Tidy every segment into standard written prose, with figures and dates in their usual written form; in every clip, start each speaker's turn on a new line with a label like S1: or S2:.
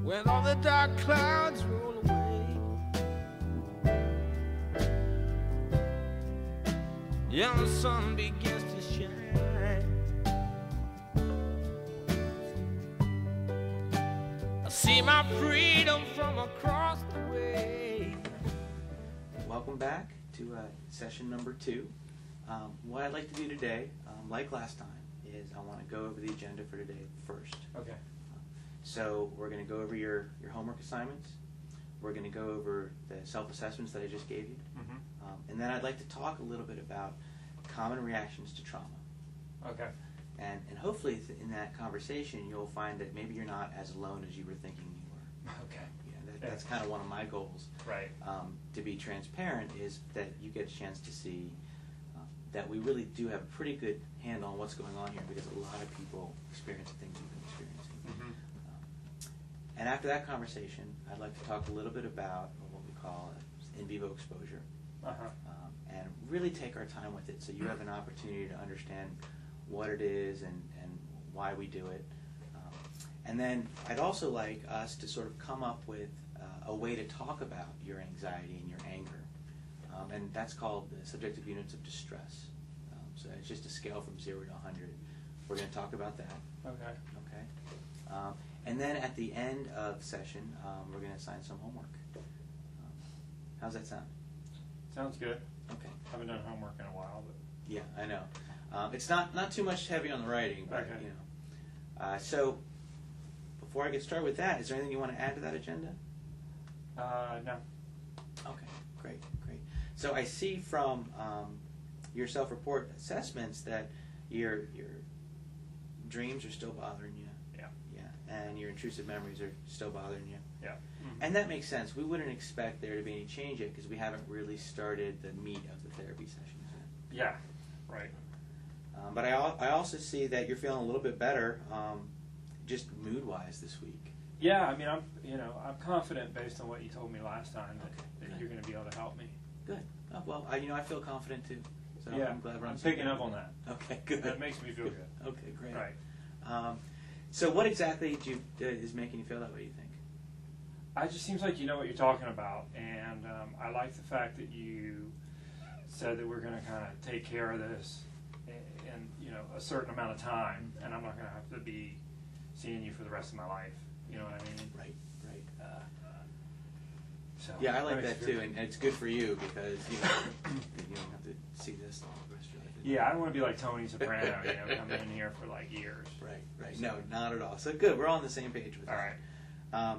S1: when all the dark clouds roll away. Yeah, the sun begins to shine. I see my freedom from across the way.
S2: Welcome back to session number 2. What I'd like to do today, like last time, is I want to go over the agenda for today first.
S3: Okay.
S2: So we're going to go over your homework assignments. We're going to go over the self-assessments that I just gave you.
S3: Mm-hmm.
S2: And then I'd like to talk a little bit about common reactions to trauma.
S3: Okay.
S2: And hopefully in that conversation you'll find that maybe you're not as alone as you were thinking you were.
S3: Okay.
S2: That's kind of one of my goals.
S3: Right.
S2: To be transparent is that you get a chance to see that we really do have a pretty good handle on what's going on here, because a lot of people experience the things you've been experiencing.
S3: Mm-hmm.
S2: And after that conversation, I'd like to talk a little bit about what we call in-vivo exposure, and really take our time with it so you have an opportunity to understand what it is and why we do it. And then I'd also like us to sort of come up with a way to talk about your anxiety and your anger. And that's called the subjective units of distress. So it's just a scale from 0 to 100. We're going to talk about that.
S3: Okay.
S2: Okay. And then at the end of session, we're going to assign some homework. How's that sound?
S3: Sounds good.
S2: Okay.
S3: Haven't done homework in a while, but
S2: Yeah, I know. It's not too much heavy on the writing, but
S3: okay.
S2: you know. So before I get started with that, is there anything you want to add to that agenda?
S3: No.
S2: Okay, great. So I see from your self-report assessments that your dreams are still bothering you.
S3: Yeah.
S2: Yeah, and your intrusive memories are still bothering you.
S3: Yeah. Mm-hmm.
S2: And that makes sense. We wouldn't expect there to be any change yet because we haven't really started the meat of the therapy sessions yet.
S3: Yeah. Right.
S2: But I also see that you're feeling a little bit better, just mood-wise this week.
S3: Yeah. I mean, I'm confident based on what you told me last time that
S2: Good.
S3: you're going to be able to help me.
S2: Good. Oh, well, I feel confident too. So
S3: Yeah.
S2: I'm glad we're on
S3: I'm
S2: the same
S3: picking
S2: page.
S3: up on that.
S2: Okay, good.
S3: That makes me feel good.
S2: Okay, great.
S3: Right.
S2: So what exactly is making you feel that way, you think?
S3: It just seems like you know what you're talking about, and I like the fact that you said that we're going to kind of take care of this in a certain amount of time, and I'm not going to have to be seeing you for the rest of my life. You know what I mean?
S2: Right.
S3: So
S2: Yeah, I like
S3: makes
S2: that
S3: it
S2: too,
S3: good.
S2: and it's good for you because you don't have to see this all the rest of your life.
S3: Yeah, I don't want to be like Tony Soprano, coming in here for like years.
S2: Right. No, not at all. So good, we're all on the same page with
S3: All
S2: that.
S3: right.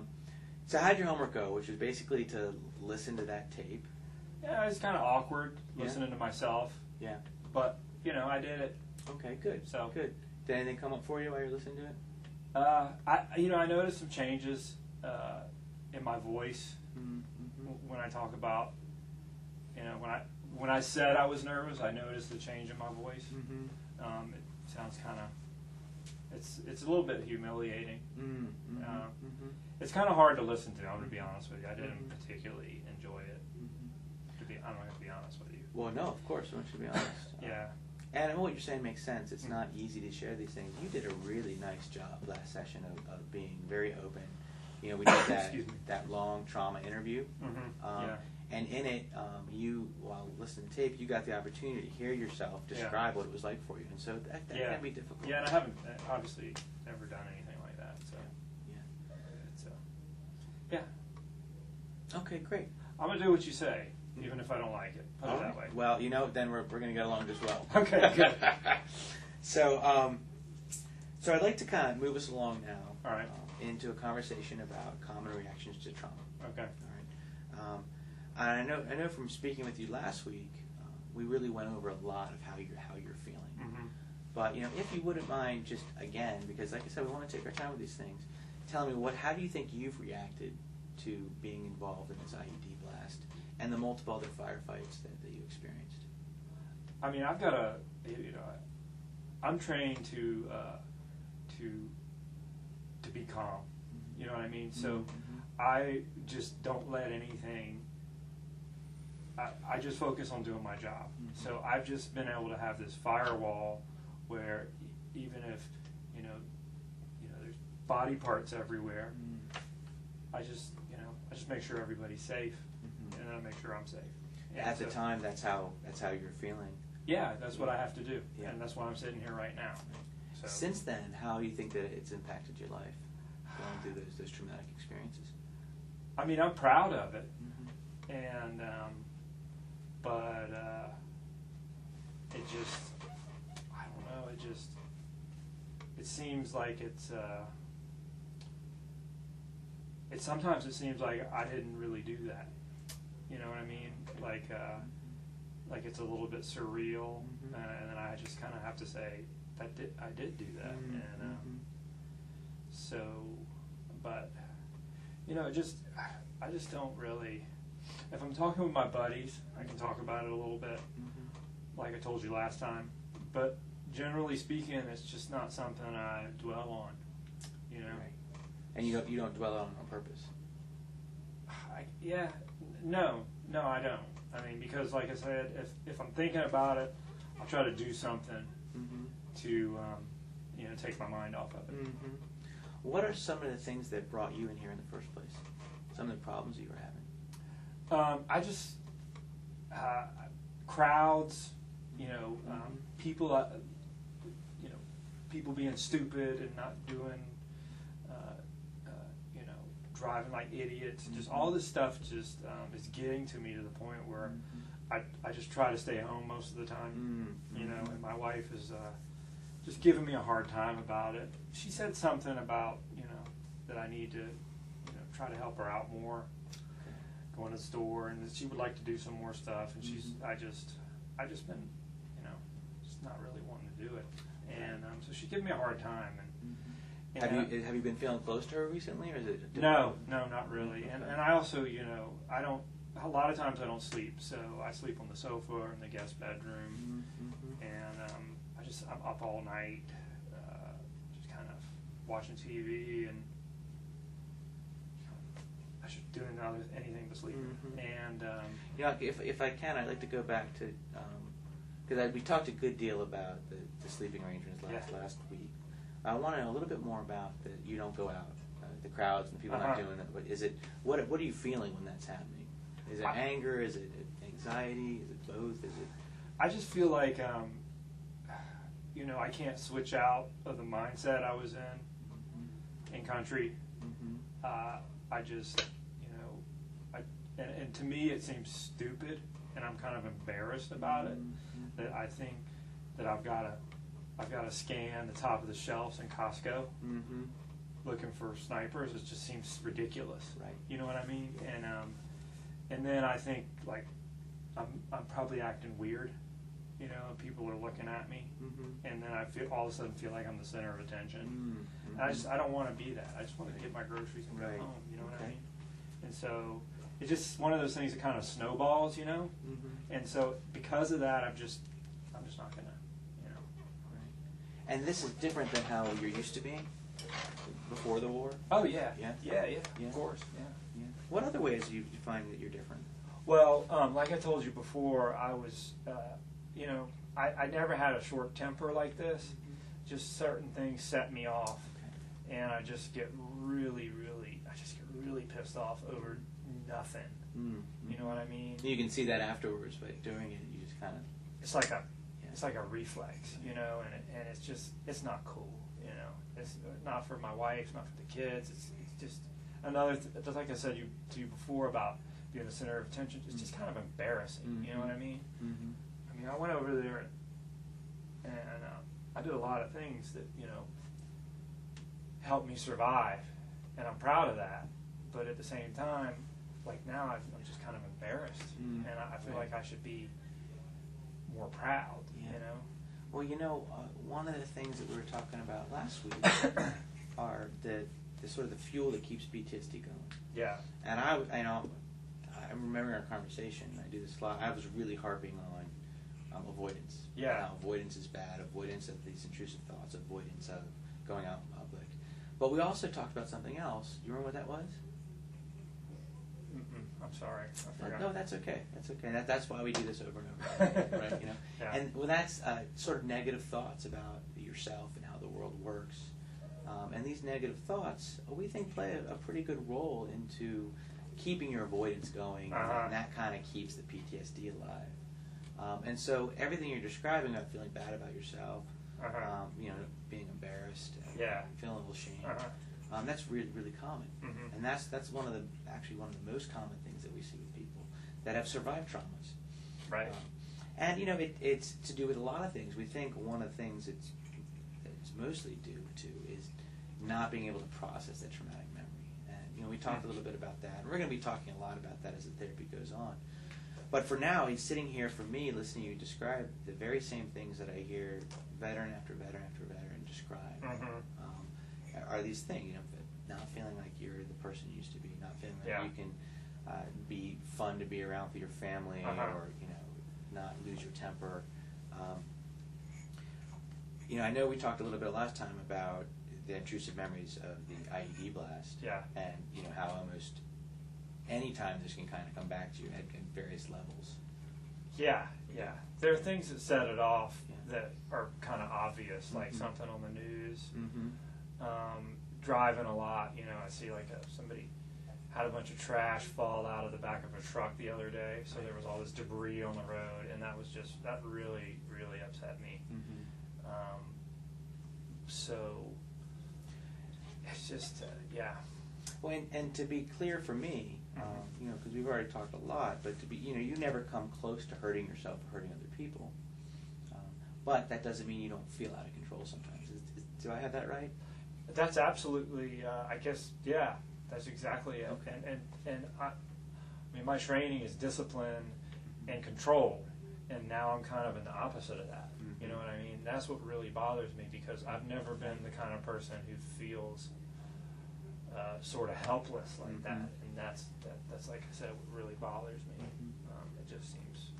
S2: So how'd your homework go, which was basically to listen to that tape?
S3: Yeah, it's kind of awkward
S2: Yeah.
S3: listening to myself,
S2: Yeah.
S3: but I did it.
S2: Okay, good.
S3: So
S2: Good. Did anything come up for you while you're listening to it?
S3: I noticed some changes in my voice
S2: Mm-hmm.
S3: when I talk about, when I said I was nervous, I noticed the change in my voice.
S2: Mm-hmm.
S3: It sounds kind of, it's a little bit humiliating.
S2: Mm-hmm.
S3: It's kind of hard to listen to. I'm going to be honest with you. I didn't particularly enjoy it. I'm going to be honest with you.
S2: Well, no, of course, I want you to be honest.
S3: Yeah.
S2: And what you're saying makes sense. It's not easy to share these things. You did a really nice job last session of being very open. We did that long trauma interview.
S3: Mm-hmm. Yeah.
S2: And in it, you, while listening to tape, you got the opportunity to hear yourself describe what it was like for you. And so that can be difficult.
S3: Yeah, and I haven't obviously never done anything like that. So
S2: Yeah.
S3: Yeah.
S2: Okay, great.
S3: I'm going to do what you say, even if I don't like it. Put it that way.
S2: Well, then we're going to get along just well.
S3: Okay, good.
S2: So I'd like to kind of move us along now.
S3: All right.
S2: Into a conversation about common reactions to trauma.
S3: Okay.
S2: All right. And I know from speaking with you last week, we really went over a lot of how you're feeling.
S3: Mm-hmm.
S2: But if you wouldn't mind, just again, because like I said, we want to take our time with these things. Tell me how do you think you've reacted to being involved in this IED blast and the multiple other firefights that you experienced?
S3: I mean, I've got I'm trained to be calm. You know what I mean? So I just don't let anything. I just focus on doing my job. So I've just been able to have this firewall where even if there's body parts everywhere, I just make sure everybody's safe, and then I make sure I'm safe. And
S2: at the time, that's how you're feeling.
S3: Yeah, that's what I have to do,
S2: Yeah.
S3: and that's why I'm sitting here right now. So.
S2: Since then, how do you think that it's impacted your life, going through those traumatic experiences?
S3: I mean, I'm proud of it,
S2: Mm-hmm.
S3: and but it just, I don't know, it seems like sometimes it seems like I didn't really do that. You know what I mean? Like it's a little bit surreal,
S2: Mm-hmm.
S3: and then I just kind of have to say I did do that,
S2: Mm-hmm.
S3: and so, but you know, I just don't really. If I'm talking with my buddies, I can talk about it a little bit,
S2: Mm-hmm.
S3: like I told you last time. But generally speaking, it's just not something I dwell on. You know.
S2: Right. And you don't dwell on purpose.
S3: No, I don't. I mean, because like I said, if I'm thinking about it, I'll try to do something
S2: Mm-hmm.
S3: to take my mind off of it.
S2: Mm-hmm. What are some of the things that brought you in here in the first place? Some of the problems you were having?
S3: I just crowds, people, people being stupid and not doing, driving like idiots. Just all this stuff just is getting to me to the point where I just try to stay home most of the time, and my wife is just giving me a hard time about it. She said something about, that I need to, try to help her out more, going to the store, and that she would like to do some more stuff, and I just been, just not really wanting to do it. And so she's giving me a hard time. And
S2: Have you been feeling close to her recently, or is it?
S3: No, not really. And I also, I don't. A lot of times I don't sleep, so I sleep on the sofa or in the guest bedroom, and I'm up all night, just kind of watching TV, and I should do anything but sleep. And
S2: if I can, I'd like to go back to because we talked a good deal about the sleeping arrangements last week. I want to know a little bit more about that. You don't go out, the crowds and the people not doing it. But is it what are you feeling when that's happening? Is it anger? Is it anxiety? Is it both? Is it?
S3: I just feel like I can't switch out of the mindset I was in country. I just and to me it seems stupid, and I'm kind of embarrassed about it. That I think that I've got to scan the top of the shelves in Costco looking for snipers. It just seems ridiculous.
S2: Right.
S3: You know what I mean? And then I think like I'm probably acting weird. People are looking at me, and then I all of a sudden feel like I'm the center of attention. And I don't want to be that. I just want to get my groceries and go home. You know what I mean? And so it's just one of those things that kind of snowballs, And so because of that, I'm just not gonna.
S2: And this is different than how you're used to being before the war?
S3: Oh, yeah.
S2: Yeah,
S3: Of course, yeah.
S2: What other ways do you find that you're different?
S3: Well, like I told you before, I was, I never had a short temper like this. Just certain things set me off, and I just get really pissed off over nothing. You know what I mean?
S2: You can see that afterwards, but during it, you just kind of...
S3: It's like a reflex, and it's not cool, It's not for my wife, not for the kids. It's just another, just like I said to you before about being the center of attention. It's just kind of embarrassing, you know what I mean? I mean, I went over there and I did a lot of things that helped me survive, and I'm proud of that. But at the same time, like now, I'm just kind of embarrassed, and I feel like I should be more proud,
S2: Well, one of the things that we were talking about last week are the sort of the fuel that keeps PTSD going.
S3: Yeah.
S2: And I remember our conversation. I do this a lot. I was really harping on avoidance.
S3: Yeah.
S2: How avoidance is bad. Avoidance of these intrusive thoughts. Avoidance of going out in public. But we also talked about something else. Do you remember what that was?
S3: I'm sorry, I forgot.
S2: No, that's okay. That's okay. That's why we do this over and over again, right?
S3: Yeah.
S2: And that's sort of negative thoughts about yourself and how the world works. And these negative thoughts, we think, play a pretty good role into keeping your avoidance going, and that kind of keeps the PTSD alive. And so everything you're describing about feeling bad about yourself, being embarrassed, feeling a little shame, that's really, really common. And that's one of the most common things that we see with people that have survived traumas.
S3: Right.
S2: And it's to do with a lot of things. We think one of the things it's mostly due to is not being able to process that traumatic memory. And we talked a little bit about that. And we're going to be talking a lot about that as the therapy goes on. But for now, he's sitting here for me, listening to you describe the very same things that I hear veteran after veteran after veteran describe. Are these things, not feeling like you're the person you used to be, not feeling like you can be fun to be around for your family, or not lose your temper. I know we talked a little bit last time about the intrusive memories of the IED blast, and how almost any time this can kind of come back to you at various levels.
S3: Yeah. There are things that set it off that are kind of obvious, like something on the news. Driving a lot, I see like somebody had a bunch of trash fall out of the back of a truck the other day, so there was all this debris on the road, and that really, really upset me. So it's just,
S2: Well, and to be clear for me, because we've already talked a lot, but to be, you never come close to hurting yourself or hurting other people. But that doesn't mean you don't feel out of control sometimes. Do I have that right?
S3: That's absolutely, I guess, that's exactly it.
S2: Okay.
S3: And I mean, my training is discipline and control, and now I'm kind of in the opposite of that. You know what I mean? That's what really bothers me, because I've never been the kind of person who feels sort of helpless like that, and that's like I said, what really bothers me. It just seems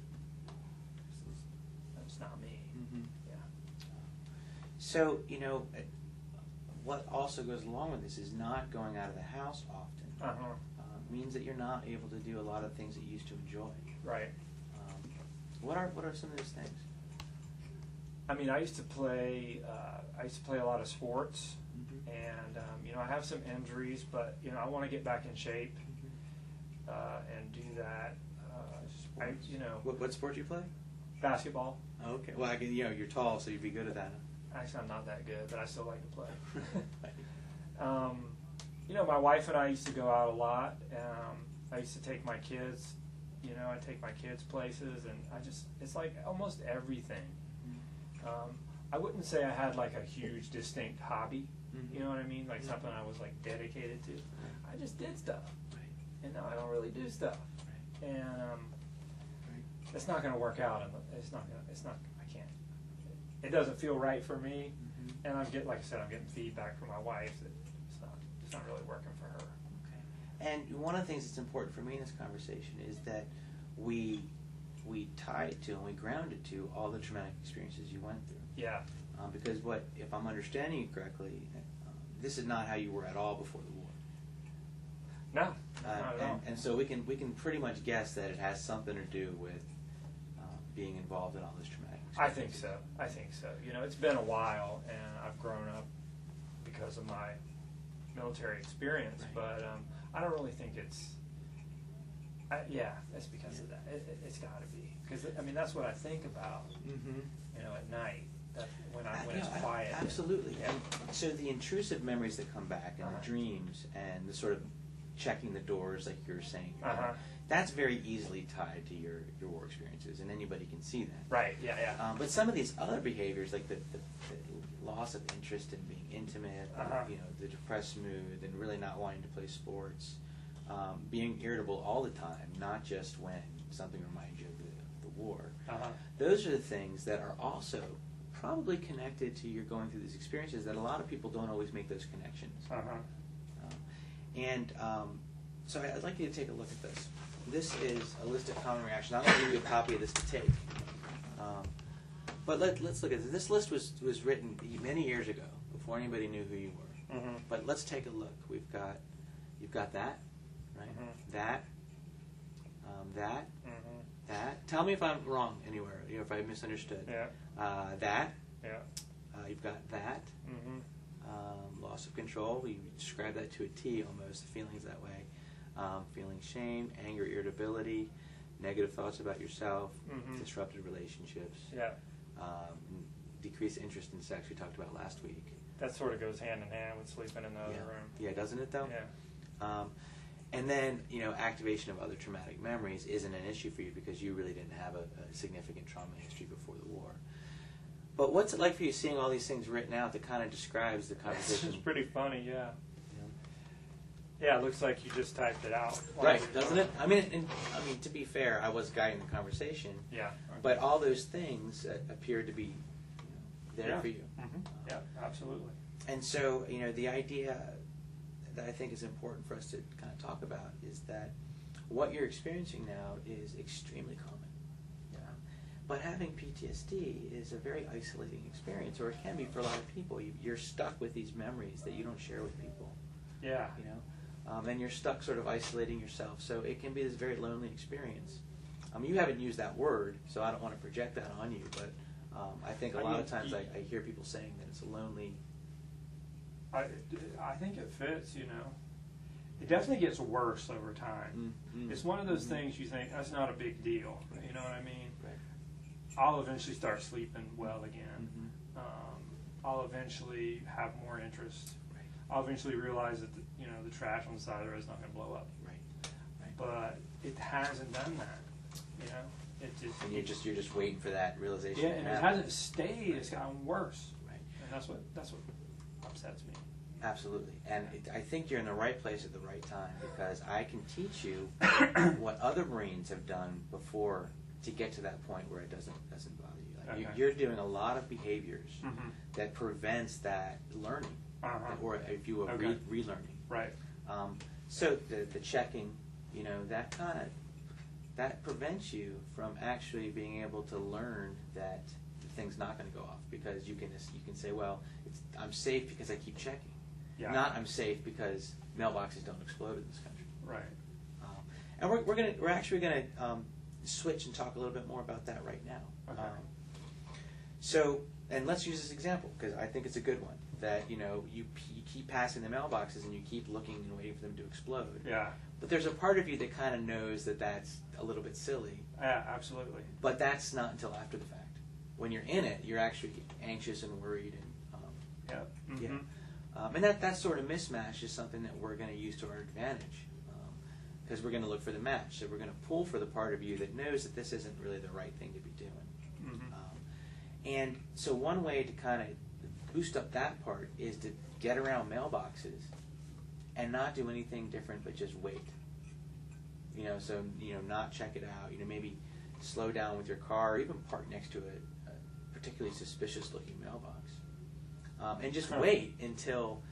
S3: that's not me.
S2: So what also goes along with this is not going out of the house often. Means that you're not able to do a lot of things that you used to enjoy.
S3: Right.
S2: What are some of those things?
S3: I mean, I used to play a lot of sports, and I have some injuries, but I want to get back in shape and do that.
S2: What sport do you play?
S3: Basketball.
S2: Okay. Well, you're tall, so you'd be good at that.
S3: Actually, I'm not that good, but I still like to play. My wife and I used to go out a lot. I used to take my kids. I take my kids places, and it's like almost everything. I wouldn't say I had like a huge distinct hobby, you know what I mean? Like something I was like dedicated to. I just did stuff, and now I don't really do stuff, and it's not going to work out. I can't. It doesn't feel right for me, and like I said, I'm getting feedback from my wife that it's not really working for her.
S2: Okay. And one of the things that's important for me in this conversation is that we tie it to and we ground it to all the traumatic experiences you went through.
S3: Yeah.
S2: Because if I'm understanding you correctly, this is not how you were at all before the war.
S3: No, not at all.
S2: And so we can pretty much guess that it has something to do with being involved in all this traumatic experiences.
S3: I think so. It's been a while, and I've grown up because of my military experience, but I don't really think it's. It's because of that. It's got to be, because that's what I think about. At night, when it's quiet.
S2: Absolutely.
S3: Yeah.
S2: And so the intrusive memories that come back, and the dreams, and the sort of checking the doors, like you were saying, that's very easily tied to your war experiences, and anybody can see that.
S3: Right. Yeah.
S2: But some of these other behaviors, like the loss of interest in being intimate, the depressed mood, and really not wanting to play sports, being irritable all the time, not just when something reminds you of the war. Those are the things that are also probably connected to your going through these experiences that a lot of people don't always make those connections. So I'd like you to take a look at this. This is a list of common reactions. I'm going to give you a copy of this to take. But let's look at this. This list was written many years ago, before anybody knew who you were. But let's take a look. You've got that, right? That, that. Tell me if I'm wrong anywhere, if I misunderstood.
S3: Yeah.
S2: That.
S3: Yeah.
S2: You've got that. loss of control. We describe that to a T almost, the feelings that way. Feeling shame, anger, irritability, negative thoughts about yourself, disrupted relationships, decreased interest in sex we talked about last week.
S3: That sort of goes hand in hand with sleeping in the other room.
S2: Yeah, doesn't it though?
S3: Yeah.
S2: And then, activation of other traumatic memories isn't an issue for you because you really didn't have a significant trauma history before the war. But what's it like for you seeing all these things written out that kind of describes the conversation?
S3: It's pretty funny, yeah. Yeah, it looks like you just typed it out.
S2: Right, doesn't it? I mean, to be fair, I was guiding the conversation.
S3: Yeah. Okay.
S2: But all those things appear to be there for you.
S3: Yeah, absolutely.
S2: And so, the idea that I think is important for us to kind of talk about is that what you're experiencing now is extremely common. But having PTSD is a very isolating experience, or it can be for a lot of people. You're stuck with these memories that you don't share with people.
S3: Yeah.
S2: And you're stuck sort of isolating yourself. So it can be this very lonely experience. You haven't used that word, so I don't want to project that on you, but I think a lot of times I hear people saying that it's a lonely...
S3: I think it fits, It definitely gets worse over time. It's one of those things you think, that's not a big deal. You know what I mean?
S2: Right.
S3: I'll eventually start sleeping well again. I'll eventually have more interest.
S2: Right.
S3: I'll eventually realize that the trash on the side of the road is not going to blow up.
S2: Right.
S3: But it hasn't done that. It just.
S2: And you're just waiting for that realization.
S3: Yeah, and it hasn't stayed. It's gotten worse.
S2: Right.
S3: And that's what upsets me.
S2: Absolutely. And I think you're in the right place at the right time, because I can teach you what other Marines have done before to get to that point where it doesn't bother you. Like you're doing a lot of behaviors that prevents that learning, or if you will, relearning.
S3: Right.
S2: So the checking, that prevents you from actually being able to learn that the thing's not going to go off, because you can say, well, I'm safe because I keep checking.
S3: Yeah.
S2: Not I'm safe because mailboxes don't explode in this country.
S3: Right.
S2: And we're actually gonna switch and talk a little bit more about that right now.
S3: Okay.
S2: And let's use this example, because I think it's a good one. That you keep passing the mailboxes and you keep looking and waiting for them to explode.
S3: Yeah.
S2: But there's a part of you that kind of knows that that's a little bit silly.
S3: Yeah, absolutely.
S2: But that's not until after the fact. When you're in it, you're actually anxious and worried and and that sort of mismatch is something that we're going to use to our advantage, because we're going to look for the match. So we're going to pull for the part of you that knows that this isn't really the right thing to be doing. And so one way to kind of boost up that part is to get around mailboxes and not do anything different but just wait. Not check it out. Maybe slow down with your car, or even park next to a particularly suspicious looking mailbox. And just wait until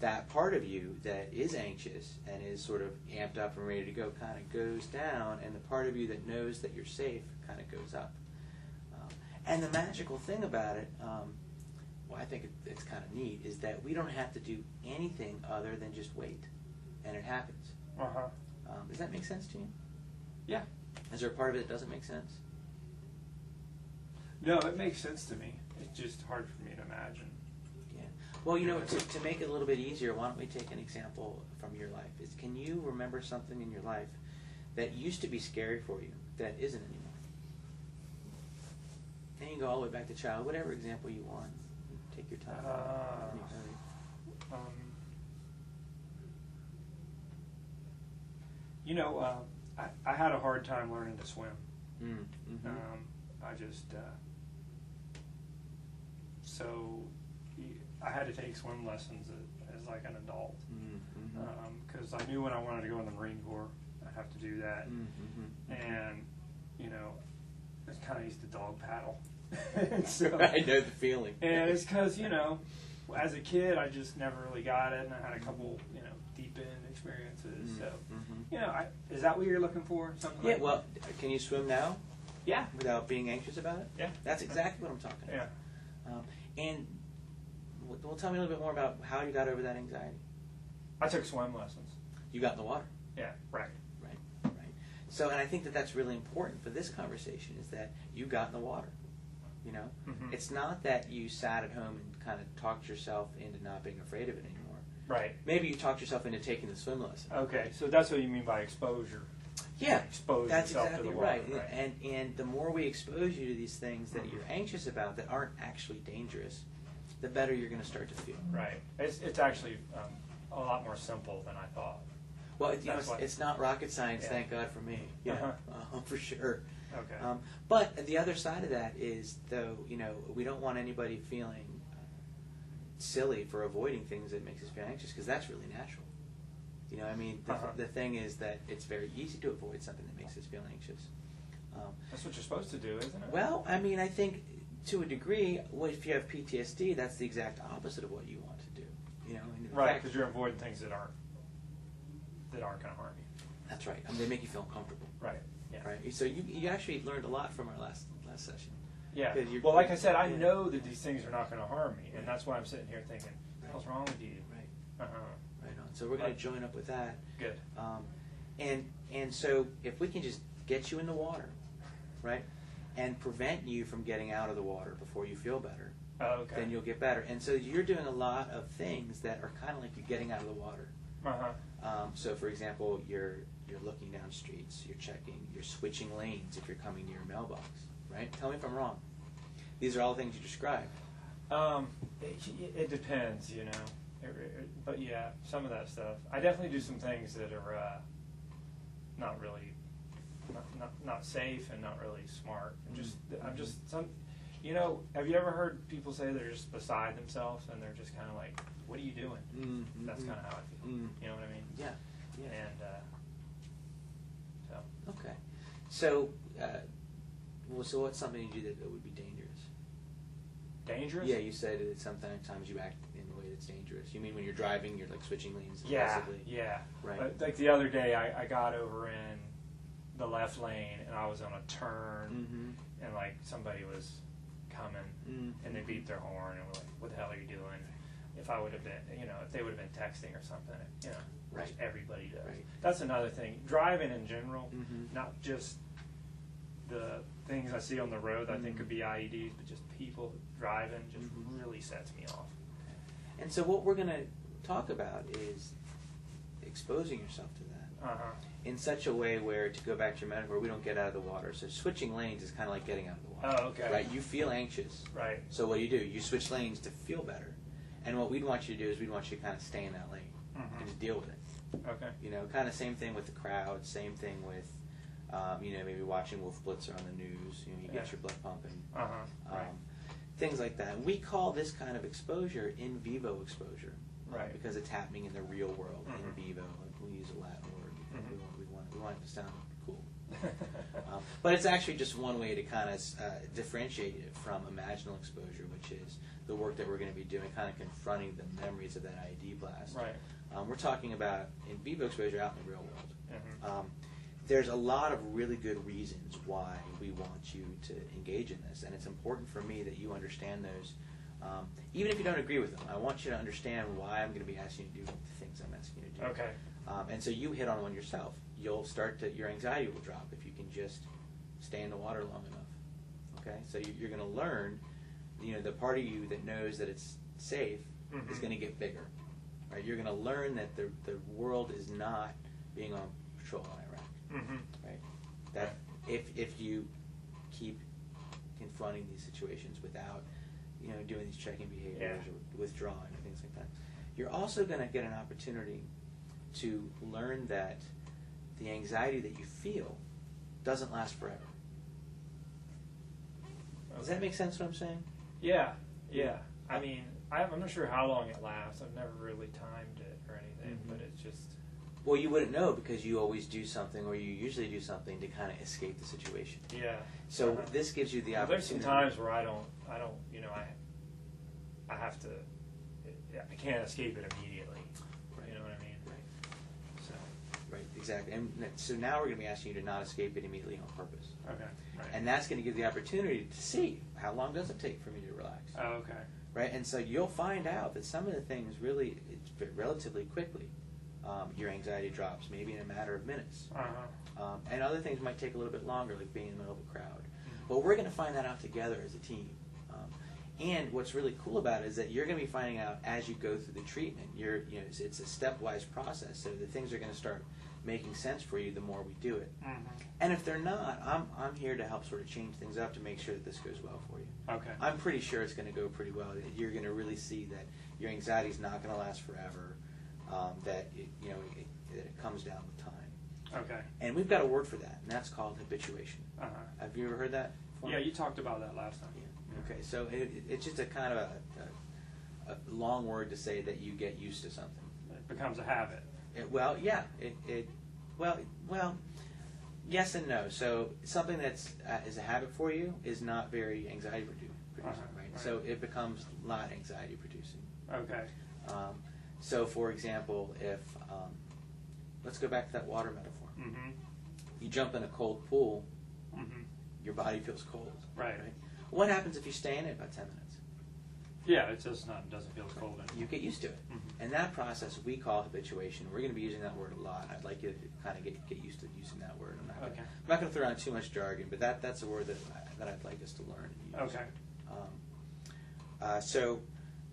S2: that part of you that is anxious and is sort of amped up and ready to go kind of goes down, and the part of you that knows that you're safe kind of goes up. And the magical thing about it, I think it's kind of neat, is that we don't have to do anything other than just wait, and it happens. Does that make sense to you?
S3: Yeah.
S2: Is there a part of it that doesn't make sense?
S3: No, it makes sense to me. It's just hard for me to imagine.
S2: Yeah. Well, to make it a little bit easier, why don't we take an example from your life? Can you remember something in your life that used to be scary for you that isn't anymore? And you can go all the way back to child, whatever example you want. Take your time.
S3: I had a hard time learning to swim. I had to take swim lessons as like an adult, because I knew when I wanted to go in the Marine Corps, I'd have to do that, and I kind of used to dog paddle. So,
S2: I know the feeling.
S3: And it's because as a kid, I just never really got it, and I had a couple deep end experiences. So is that what you're looking for? Something like
S2: well, can you swim now?
S3: Yeah.
S2: Without being anxious about it?
S3: Yeah.
S2: That's exactly what I'm talking about.
S3: Yeah.
S2: And tell me a little bit more about how you got over that anxiety.
S3: I took swim lessons.
S2: You got in the water.
S3: Yeah. Right.
S2: So, and I think that that's really important for this conversation, is that you got in the water. You know,
S3: Mm-hmm.
S2: it's not that you sat at home and kind of talked yourself into not being afraid of it anymore.
S3: Right.
S2: Maybe you talked yourself into taking the swim lesson.
S3: Okay, so that's what you mean by exposure.
S2: Yeah,
S3: Expose
S2: that's
S3: yourself
S2: exactly
S3: to the water.
S2: right. And the more we expose you to these things that you're anxious about that aren't actually dangerous, the better you're going to start to feel.
S3: Right. It's actually a lot more simple than I thought.
S2: Well, it's not rocket science,
S3: Yeah.
S2: thank God for me. You know, for sure.
S3: Okay.
S2: But the other side of that is, though, you know, we don't want anybody feeling silly for avoiding things that makes us feel anxious, because that's really natural. You know, I mean, the thing is that it's very easy to avoid something that makes us feel anxious.
S3: That's what you're supposed to do, isn't it?
S2: Well, I mean, I think to a degree, if you have PTSD, that's the exact opposite of what you want to do. You know, and in
S3: Right,
S2: fact,
S3: because you're avoiding things that aren't going to harm you.
S2: that's right. I mean, they make you feel uncomfortable.
S3: Right. Yeah.
S2: Right. So you actually learned a lot from our last session.
S3: Yeah.
S2: 'Cause you're-
S3: Well, like I said, I
S2: yeah.
S3: know that these things are not going to harm me, and that's why I'm sitting here thinking, what's wrong with you?
S2: Right.
S3: Uh-huh.
S2: Right on. So we're going
S3: Right.
S2: to join up with that.
S3: Good.
S2: And so if we can just get you in the water, right, and prevent you from getting out of the water before you feel better,
S3: Oh, okay.
S2: then you'll get better. And so you're doing a lot of things that are kind of like you getting out of the water.
S3: Uh-huh.
S2: So for example, you're looking down streets, you're switching lanes if you're coming to your mailbox, right? Tell me if I'm wrong. These are all the things you described.
S3: It depends, you know. But yeah, some of that stuff. I definitely do some things that are not really, not safe and not really smart. I'm just some. You know, have you ever heard people say they're just beside themselves and they're just kind of like, "What are you doing?"
S2: Mm-hmm.
S3: That's kind of how I feel. You know what I mean?
S2: Yeah. Yeah.
S3: And so.
S2: Okay. So, so what's something you do that would be dangerous?
S3: Dangerous?
S2: Yeah, you said that sometimes you act in a way that's dangerous. You mean when you're driving, you're like switching lanes?
S3: Yeah,
S2: aggressively?
S3: yeah.
S2: Right.
S3: Like the other day, I got over in the left lane and I was on a turn, and like somebody was coming, and they beeped their horn and were like, "What the hell are you doing?" If I would have been, you know, if they would have been texting or something, you know,
S2: Right.
S3: which everybody does.
S2: Right.
S3: That's another thing. Driving in general, not just the things I see on the road that I think could be IEDs, but just people driving just really sets me off.
S2: And so what we're going to talk about is exposing yourself to that in such a way where, to go back to your metaphor, we don't get out of the water. So switching lanes is kind of like getting out of the water.
S3: Oh, okay.
S2: Right? You feel anxious.
S3: Right.
S2: So what do? You switch lanes to feel better. And what we'd want you to do is we'd want you to kind of stay in that lane and just deal with it.
S3: Okay.
S2: You know, kind of same thing with the crowd, same thing with, you know, maybe watching Wolf Blitzer on the news. You know, you get your blood pumping.
S3: Right.
S2: Things like that. We call this kind of exposure in vivo exposure,
S3: Right.
S2: Because it's happening in the real world, in vivo. We use a Latin word. We want it to sound cool. But it's actually just one way to kind of differentiate it from imaginal exposure, which is the work that we're going to be doing, kind of confronting the memories of that IED blast.
S3: Right.
S2: We're talking about in vivo exposure out in the real world. There's a lot of really good reasons why we want you to engage in this, and it's important for me that you understand those. Even if you don't agree with them, I want you to understand why I'm going to be asking you to do the things I'm asking you to do.
S3: Okay.
S2: And so you hit on one yourself. You'll start to, your anxiety will drop if you can just stay in the water long enough. Okay? So you're going to learn, you know, the part of you that knows that it's safe is going to get bigger. Right? You're going to learn that the world is not being on patrol in Iraq. Right? That if you keep confronting these situations without, you know, doing these checking behaviors or withdrawing or things like that, you're also going to get an opportunity to learn that the anxiety that you feel doesn't last forever. Does that make sense what I'm saying?
S3: Yeah. I mean, I'm not sure how long it lasts. I've never really timed it or anything, but it's just...
S2: Well, you wouldn't know because you always do something, or you usually do something to kind of escape the situation.
S3: Yeah.
S2: So this gives you the
S3: Well,
S2: opportunity.
S3: there's some times where I don't, you know, I have to, I can't escape it immediately.
S2: Right.
S3: You know what I mean?
S2: Right.
S3: So.
S2: Right, exactly. And so now we're going to be asking you to not escape it immediately on purpose.
S3: Okay. Right.
S2: And that's going to give the opportunity to see how long does it take for me to relax.
S3: Oh, okay.
S2: Right, and so you'll find out that some of the things really, relatively quickly, your anxiety drops, maybe in a matter of minutes. And other things might take a little bit longer, like being in the middle of a crowd. Well, we're going to find that out together as a team. And what's really cool about it is that you're going to be finding out as you go through the treatment. It's a stepwise process, so the things are going to start making sense for you the more we do it.
S3: Mm-hmm.
S2: And if they're not, I'm here to help sort of change things up to make sure that this goes well for you.
S3: Okay.
S2: I'm pretty sure it's going to go pretty well. That you're going to really see that your anxiety is not going to last forever. That it comes down with time.
S3: Okay.
S2: And we've got a word for that, and that's called habituation.
S3: Uh-huh.
S2: Have you ever heard that before?
S3: Yeah, you talked about that last time.
S2: Yeah. Okay, so it's just a kind of a long word to say that you get used to something.
S3: It becomes a habit.
S2: Well, yes and no. So something that's is a habit for you is not very anxiety producing, right? So it becomes not anxiety producing.
S3: Okay.
S2: So, for example, if let's go back to that water metaphor.
S3: Mm-hmm.
S2: You jump in a cold pool,
S3: Mm-hmm.
S2: your body feels cold.
S3: Right.
S2: What happens if you stay in it about 10 minutes?
S3: Yeah, it just doesn't feel as cold anymore.
S2: You get used to it.
S3: Mm-hmm.
S2: And that process we call habituation. We're going to be using that word a lot. I'd like you to kind of get used to using that word. I'm not going to throw around too much jargon, but that's a word that I'd like us to learn and use.
S3: Okay.
S2: So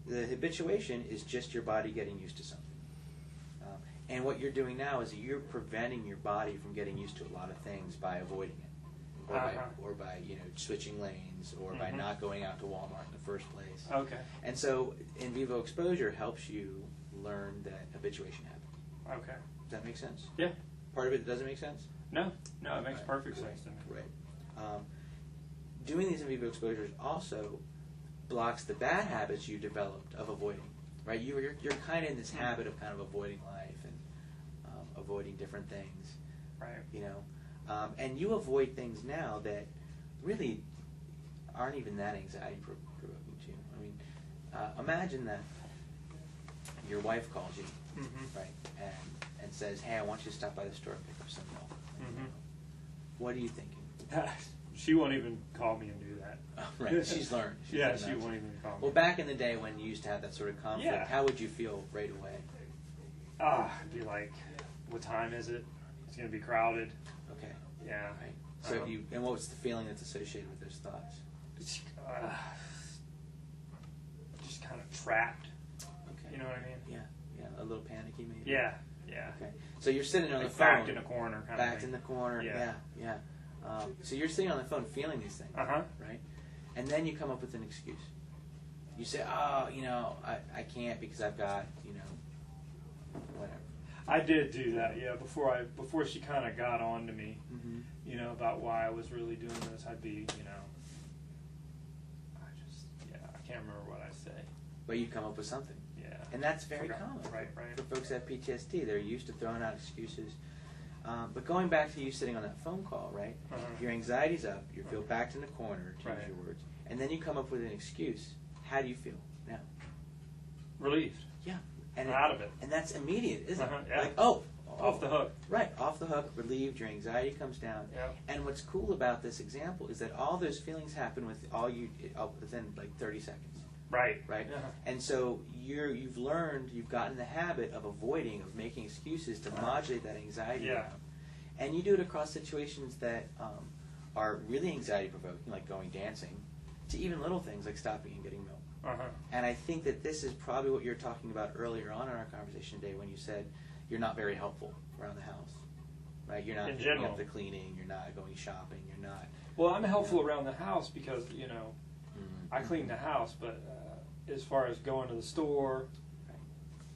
S2: the habituation is just your body getting used to something. And what you're doing now is you're preventing your body from getting used to a lot of things by avoiding it. Or by switching lanes, or by not going out to Walmart in the first place.
S3: Okay.
S2: And so in vivo exposure helps you learn that habituation happens.
S3: Okay.
S2: Does that make sense?
S3: Yeah.
S2: Part of it doesn't make sense?
S3: No, it makes perfect sense to me.
S2: Right. Doing these in vivo exposures also blocks the bad habits you developed of avoiding. Right? You're kind of in this habit of kind of avoiding life and avoiding different things.
S3: Right.
S2: And you avoid things now that really aren't even that anxiety provoking to you. I mean, imagine that your wife calls you, right, and says, "Hey, I want you to stop by the store and pick up some milk."
S3: Mm-hmm.
S2: What are you thinking?
S3: She won't even call me and do that.
S2: Right, she's learned.
S3: She won't even call me.
S2: Well, back in the day when you used to have that sort of conflict, how would you feel right away?
S3: I'd be like, what time is it? It's going to be crowded.
S2: Okay.
S3: Yeah.
S2: Right. So and what was the feeling that's associated with those thoughts?
S3: Just kind of trapped.
S2: Okay.
S3: You know what I mean?
S2: Yeah. A little panicky maybe.
S3: Yeah.
S2: Okay. So you're sitting on the phone.
S3: Backed in a corner.
S2: Backed in the corner. Yeah. So you're sitting on the phone feeling these things. Right. And then you come up with an excuse. You say, "Oh, I can't because I've got, whatever."
S3: I did do that, yeah. Before she kind of got on to me, about why I was really doing this, I'd be, I can't remember what I say.
S2: But you come up with something.
S3: Yeah.
S2: And that's very common.
S3: Right.
S2: For folks that have PTSD, they're used to throwing out excuses. But going back to you sitting on that phone call, right? Your anxiety's up. You feel backed in the corner, to use your words. And then you come up with an excuse. How do you feel now?
S3: Relieved.
S2: Yeah. And
S3: out of it.
S2: And that's immediate, isn't it?
S3: Yeah.
S2: Like,
S3: off the hook.
S2: Right, off the hook, relieved, your anxiety comes down.
S3: Yeah.
S2: And what's cool about this example is that all those feelings happen within like 30 seconds.
S3: Right.
S2: Yeah. And so you've gotten the habit of avoiding, of making excuses to modulate that anxiety down. And you do it across situations that are really anxiety provoking, like going dancing, to even little things like stopping and getting milk. And I think that this is probably what you were talking about earlier on in our conversation today when you said you're not very helpful around the house, right? You're not picking up the cleaning, you're not going shopping, you're not...
S3: Well, I'm helpful around the house because, I clean the house, but as far as going to the store,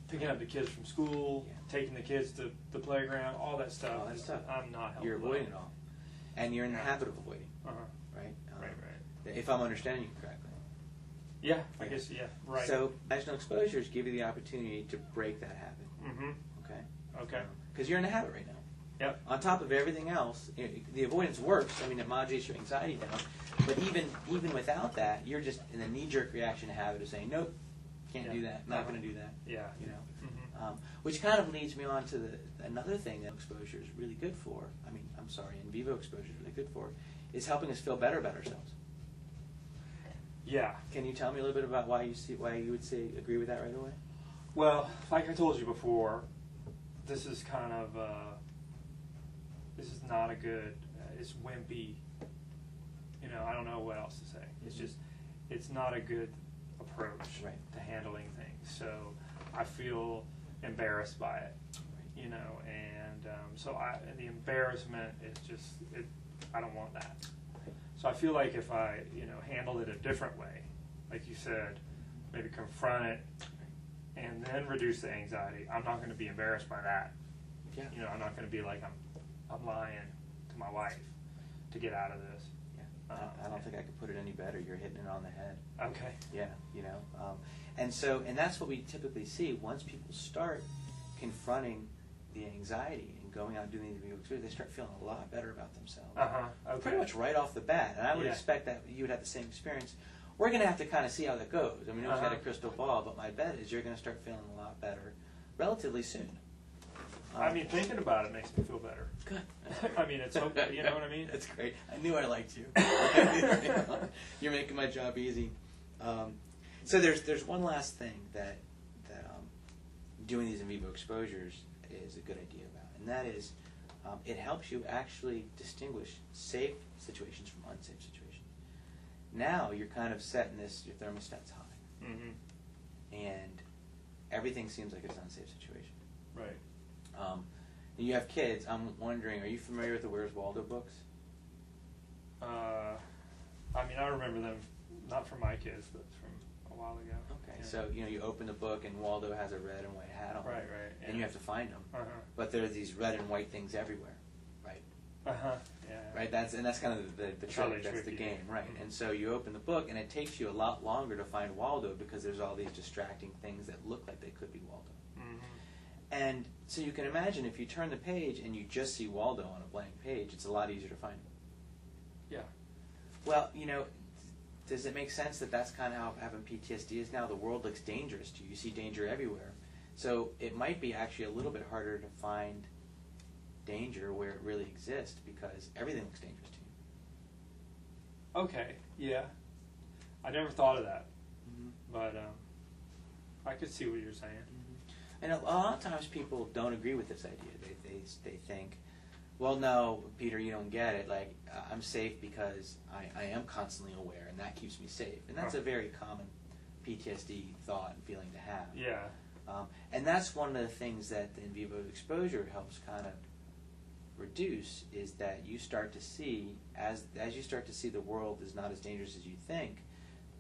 S3: picking up the kids from school, taking the kids to the playground, all that stuff, I'm not helpful.
S2: You're avoiding it all. And you're in the habit of avoiding, right?
S3: Right.
S2: If I'm understanding you correctly.
S3: Yeah, I guess, right.
S2: So, national exposures give you the opportunity to break that habit.
S3: Okay.
S2: Because you're in a habit right now.
S3: Yep.
S2: On top of everything else, the avoidance works. I mean, it modulates your anxiety down. But even without that, you're just in a knee-jerk reaction habit of saying, nope, can't do that, not going to do that.
S3: Yeah.
S2: Which kind of leads me on to another thing that exposure is really good for. In vivo exposure is really good for, is helping us feel better about ourselves.
S3: Yeah.
S2: Can you tell me a little bit about why you would agree with that right away?
S3: Well, like I told you before, this is kind of this is not a good. It's wimpy You know, I don't know what else to say. It's just, it's not a good approach to handling things. So I feel embarrassed by it, you know, and so the embarrassment is just, I don't want that. So I feel like if I, you know, handled it a different way, like you said, maybe confront it and then reduce the anxiety, I'm not going to be embarrassed by that.
S2: Yeah.
S3: You know, I'm not going to be like I'm lying to my wife to get out of this.
S2: Yeah. I don't think I could put it any better. You're hitting it on the head.
S3: Okay.
S2: Yeah, you know, and that's what we typically see. Once people start confronting the anxiety and going out and doing the in-vivo experience, they start feeling a lot better about themselves.
S3: Okay.
S2: Pretty much right off the bat. And I would expect that you would have the same experience. We're going to have to kind of see how that goes. I mean, nobody's got a crystal ball, but my bet is you're going to start feeling a lot better relatively soon.
S3: I mean, thinking about it makes me feel better.
S2: Good.
S3: I mean, it's so, you know what I mean?
S2: That's great. I knew I liked you. You're making my job easy. So there's one last thing that doing these in vivo exposures is a good idea about, and that is it helps you actually distinguish safe situations from unsafe situations. Now you're kind of setting this, your thermostat's high, and everything seems like it's an unsafe situation.
S3: Right.
S2: You have kids. I'm wondering, are you familiar with the Where's Waldo books?
S3: I mean, I remember them, not from my kids, but from a while ago.
S2: Okay,
S3: Yeah.
S2: so you know, you open the book and Waldo has a red and white hat on.
S3: Right.
S2: And you have to find them. But there are these red and white things everywhere, right?
S3: Yeah.
S2: Right. That's kind of the trick. That's the game, right? And so you open the book, and it takes you a lot longer to find Waldo because there's all these distracting things that look like they could be Waldo. And so you can imagine if you turn the page and you just see Waldo on a blank page, it's a lot easier to find him.
S3: Yeah.
S2: Well, you know, does it make sense that that's kind of how having PTSD is now? The world looks dangerous to you. You see danger everywhere. So it might be actually a little bit harder to find danger where it really exists because everything looks dangerous to you.
S3: Okay, yeah. I never thought of that. But I could see what you're saying.
S2: And a lot of times people don't agree with this idea. They think, well, no, Peter, you don't get it. Like, I'm safe because I am constantly aware, and that keeps me safe. And that's a very common PTSD thought and feeling to have.
S3: Yeah.
S2: And that's one of the things that the in vivo exposure helps kind of reduce, is that you start to see, as you start to see the world is not as dangerous as you think,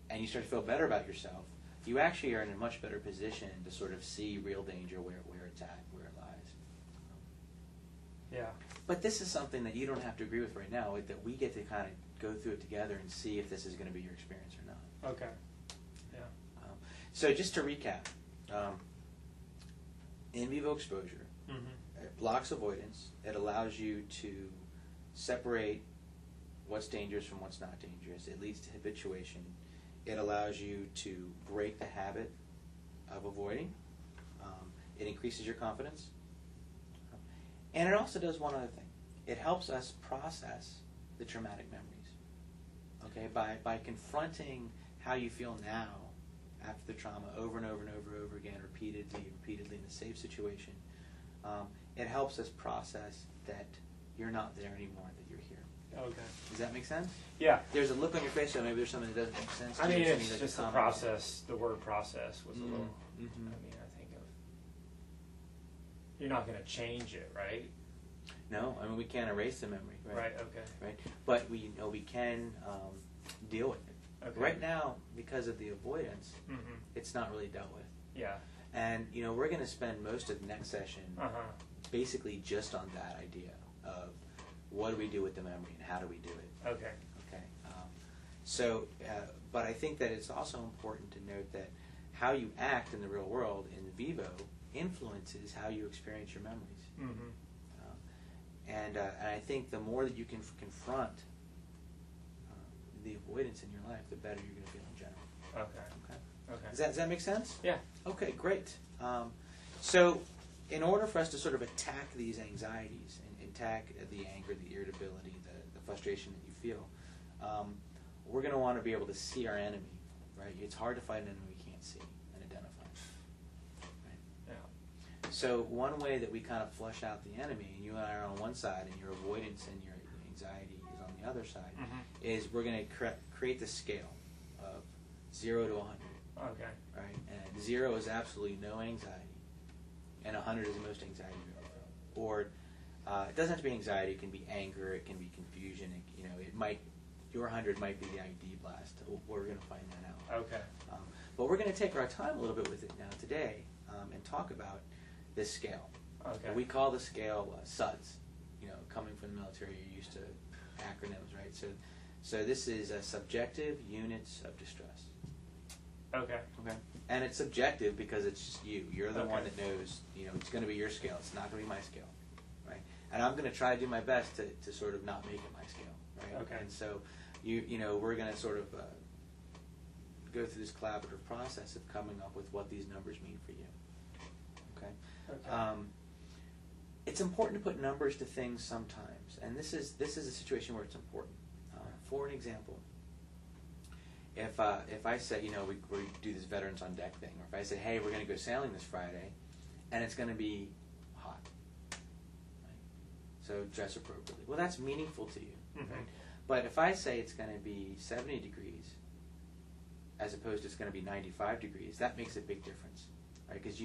S2: and you start to feel better about yourself, you actually are in a much better position to sort of see real danger where it's at, where it lies.
S3: Yeah.
S2: But this is something that you don't have to agree with right now, that we get to kind of go through it together and see if this is going to be your experience or not.
S3: Okay. Yeah.
S2: So just to recap, in vivo exposure, it blocks avoidance. It allows you to separate what's dangerous from what's not dangerous. It leads to habituation. It allows you to break the habit of avoiding. It increases your confidence. And it also does one other thing. It helps us process the traumatic memories. Okay, by confronting how you feel now after the trauma over and over and over again, repeatedly in a safe situation, it helps us process that you're not there anymore, that you're here.
S3: Okay.
S2: Does that make sense?
S3: Yeah.
S2: There's a look on your face, so maybe there's something that doesn't make sense.
S3: I mean, it's just the process. The word process was a little.
S2: Mm-hmm.
S3: I mean, I think of. You're not going to change it, right?
S2: No, I mean we can't erase the memory.
S3: Right. Okay.
S2: Right. But we know we can deal with it.
S3: Okay.
S2: Right now, because of the avoidance, it's not really dealt with.
S3: Yeah.
S2: And you know, we're going to spend most of the next session basically just on that idea of what do we do with the memory and how do we do it.
S3: Okay.
S2: Okay. So, but I think that it's also important to note that how you act in the real world in vivo influences how you experience your memories. And I think the more that you can confront the avoidance in your life, the better you're going to feel in general. Okay. Does that make sense?
S3: Yeah.
S2: Okay, great. So in order for us to sort of attack these anxieties and attack the anger, the irritability, the frustration that you feel, we're going to want to be able to see our enemy, right? It's hard to fight an enemy we can't see and identify. Right?
S3: Yeah.
S2: So one way that we kind of flush out the enemy, and you and I are on one side, and your avoidance and your anxiety is on the other side, is we're going to create the scale of 0 to 100.
S3: Okay.
S2: Right? And 0 is absolutely no anxiety, and 100 is the most anxiety you ever felt. Or it doesn't have to be anxiety. It can be anger. It can be confusion. It might. Your 100 might be the ID blast. We're going to find that out.
S3: Okay.
S2: But we're going to take our time a little bit with it now today and talk about this scale.
S3: Okay.
S2: We call the scale SUDS. Coming from the military, you're used to acronyms, right? So this is subjective units of distress.
S3: Okay.
S2: Okay. And it's subjective because it's just you. You're the
S3: Okay.
S2: one that knows. It's going to be your scale. It's not going to be my scale, right? And I'm going to try to do my best to sort of not make it my scale, right?
S3: Okay.
S2: And so we're going to sort of go through this collaborative process of coming up with what these numbers mean for you. Okay.
S3: Okay.
S2: It's important to put numbers to things sometimes, and this is a situation where it's important. For an example, if I say, we do this veterans on deck thing, or if I say, hey, we're going to go sailing this Friday, and it's going to be hot, right? So dress appropriately. Well, that's meaningful to you, right? But if I say it's going to be 70 degrees, as opposed to it's going to be 95 degrees, that makes a big difference, right? Because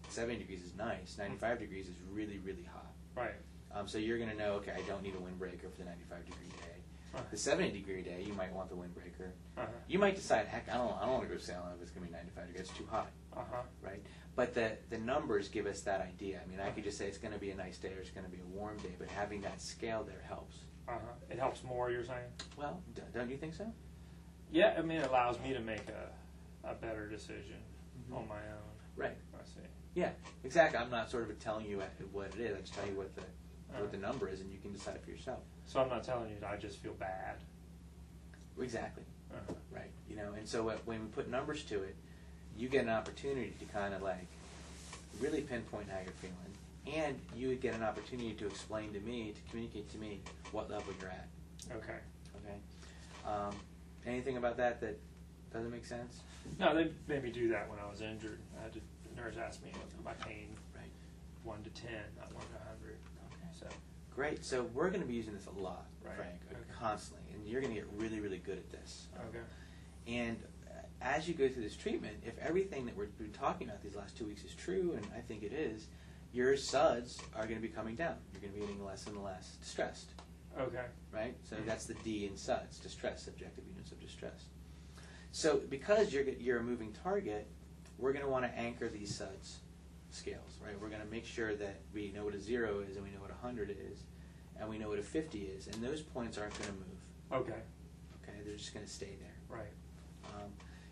S2: 70 degrees is nice, 95 degrees is really, really hot.
S3: Right.
S2: So you're going to know, okay, I don't need a windbreaker for the 95 degree day. The 70 degree day, you might want the windbreaker. You might decide, heck, I don't want to go sailing if it's going to be 95 degrees. It's too hot, right? But the numbers give us that idea. I mean, I could just say it's going to be a nice day or it's going to be a warm day, but having that scale there helps.
S3: It helps more, you're saying?
S2: Well, don't you think so?
S3: Yeah, I mean, it allows me to make a better decision on my own.
S2: Right.
S3: I see.
S2: Yeah, exactly. I'm not sort of telling you what it is. I just tell you what the number is, and you can decide for yourself.
S3: So I'm not telling you that I just feel bad.
S2: Exactly. Right. And so when we put numbers to it, you get an opportunity to kind of like really pinpoint how you're feeling, and you would get an opportunity to explain to me, to communicate to me what level you're at.
S3: Okay.
S2: Okay. Anything about that doesn't make sense?
S3: No, they made me do that when I was injured. The nurse asked me my pain, 1 to 10, not 1 to 100.
S2: Okay.
S3: So
S2: great. So we're going to be using this a lot,
S3: Right.
S2: Frank,
S3: Okay.
S2: constantly, and you're going to get really, really good at this.
S3: Okay.
S2: And as you go through this treatment, if everything that we've been talking about these last 2 weeks is true, and I think it is, your SUDS are going to be coming down. You're going to be getting less and less distressed.
S3: Okay.
S2: Right? So that's the D in SUDS, distress, subjective units of distress. So because you're a moving target, we're going to want to anchor these SUDS scales, right? We're going to make sure that we know what a 0 is, and we know what a 100 is, and we know what a 50 is, and those points aren't going to move.
S3: Okay.
S2: Okay? They're just going to stay there.
S3: Right.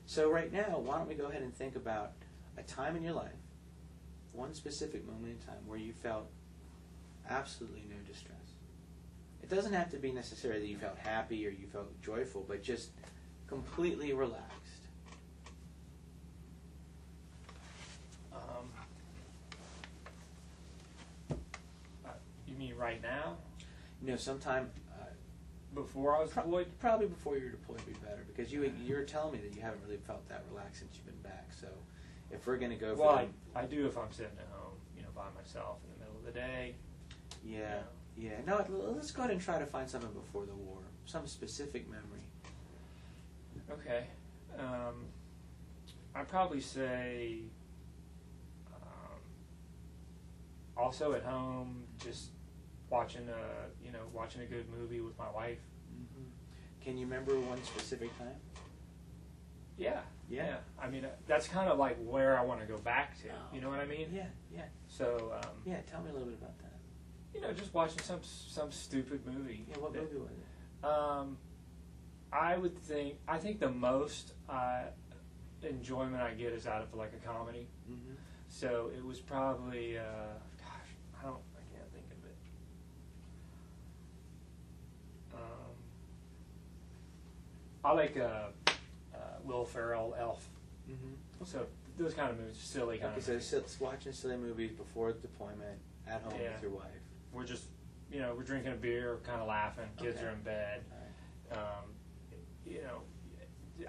S2: So right now, why don't we go ahead and think about a time in your life, one specific moment in time where you felt absolutely no distress. It doesn't have to be necessarily that you felt happy or you felt joyful, but just completely relaxed.
S3: You mean right now?
S2: Sometime
S3: Before I was deployed?
S2: Probably before you were deployed would be better, because you're telling me that you haven't really felt that relaxed since you've been back. So if we're going to go for
S3: Well, I do if I'm sitting at home, by myself in the middle of the day.
S2: Yeah. No, let's go ahead and try to find something before the war, some specific memory.
S3: Okay. I'd probably say also at home, just watching a good movie with my wife.
S2: Can you remember one specific time?
S3: Yeah. I mean, that's kind of like where I want to go back to. You know what I mean?
S2: Yeah.
S3: So.
S2: Tell me a little bit about that.
S3: Just watching some stupid movie.
S2: Yeah, what movie was it?
S3: I think the most enjoyment I get is out of like a comedy. So it was probably, I can't think of it. I like Will Ferrell, Elf. So those kind of movies, silly kind of movies.
S2: So watching silly movies before deployment, at home with your wife.
S3: We're just, we're drinking a beer, kind of laughing. Kids are in bed.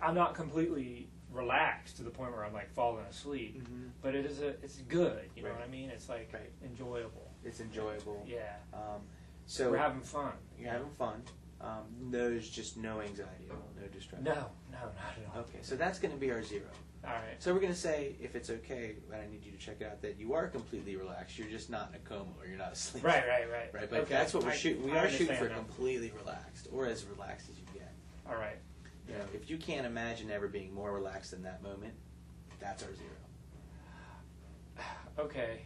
S3: I'm not completely relaxed to the point where I'm like falling asleep, but it's good. You know what I mean? It's like enjoyable.
S2: It's enjoyable.
S3: Yeah.
S2: So
S3: we're having fun.
S2: You're having fun. There's just no anxiety at all, no distress.
S3: No, not at all.
S2: Okay, so that's going to be our 0.
S3: All right.
S2: So we're going to say, if it's okay, but I need you to check it out, that you are completely relaxed. You're just not in a coma or you're not asleep.
S3: Right.
S2: Right, but
S3: okay.
S2: that's what we're shooting. We
S3: I
S2: are shooting for
S3: understand now.
S2: completely relaxed, or as relaxed as you get.
S3: All right.
S2: You know, if you can't imagine ever being more relaxed than that moment, that's our 0.
S3: Okay.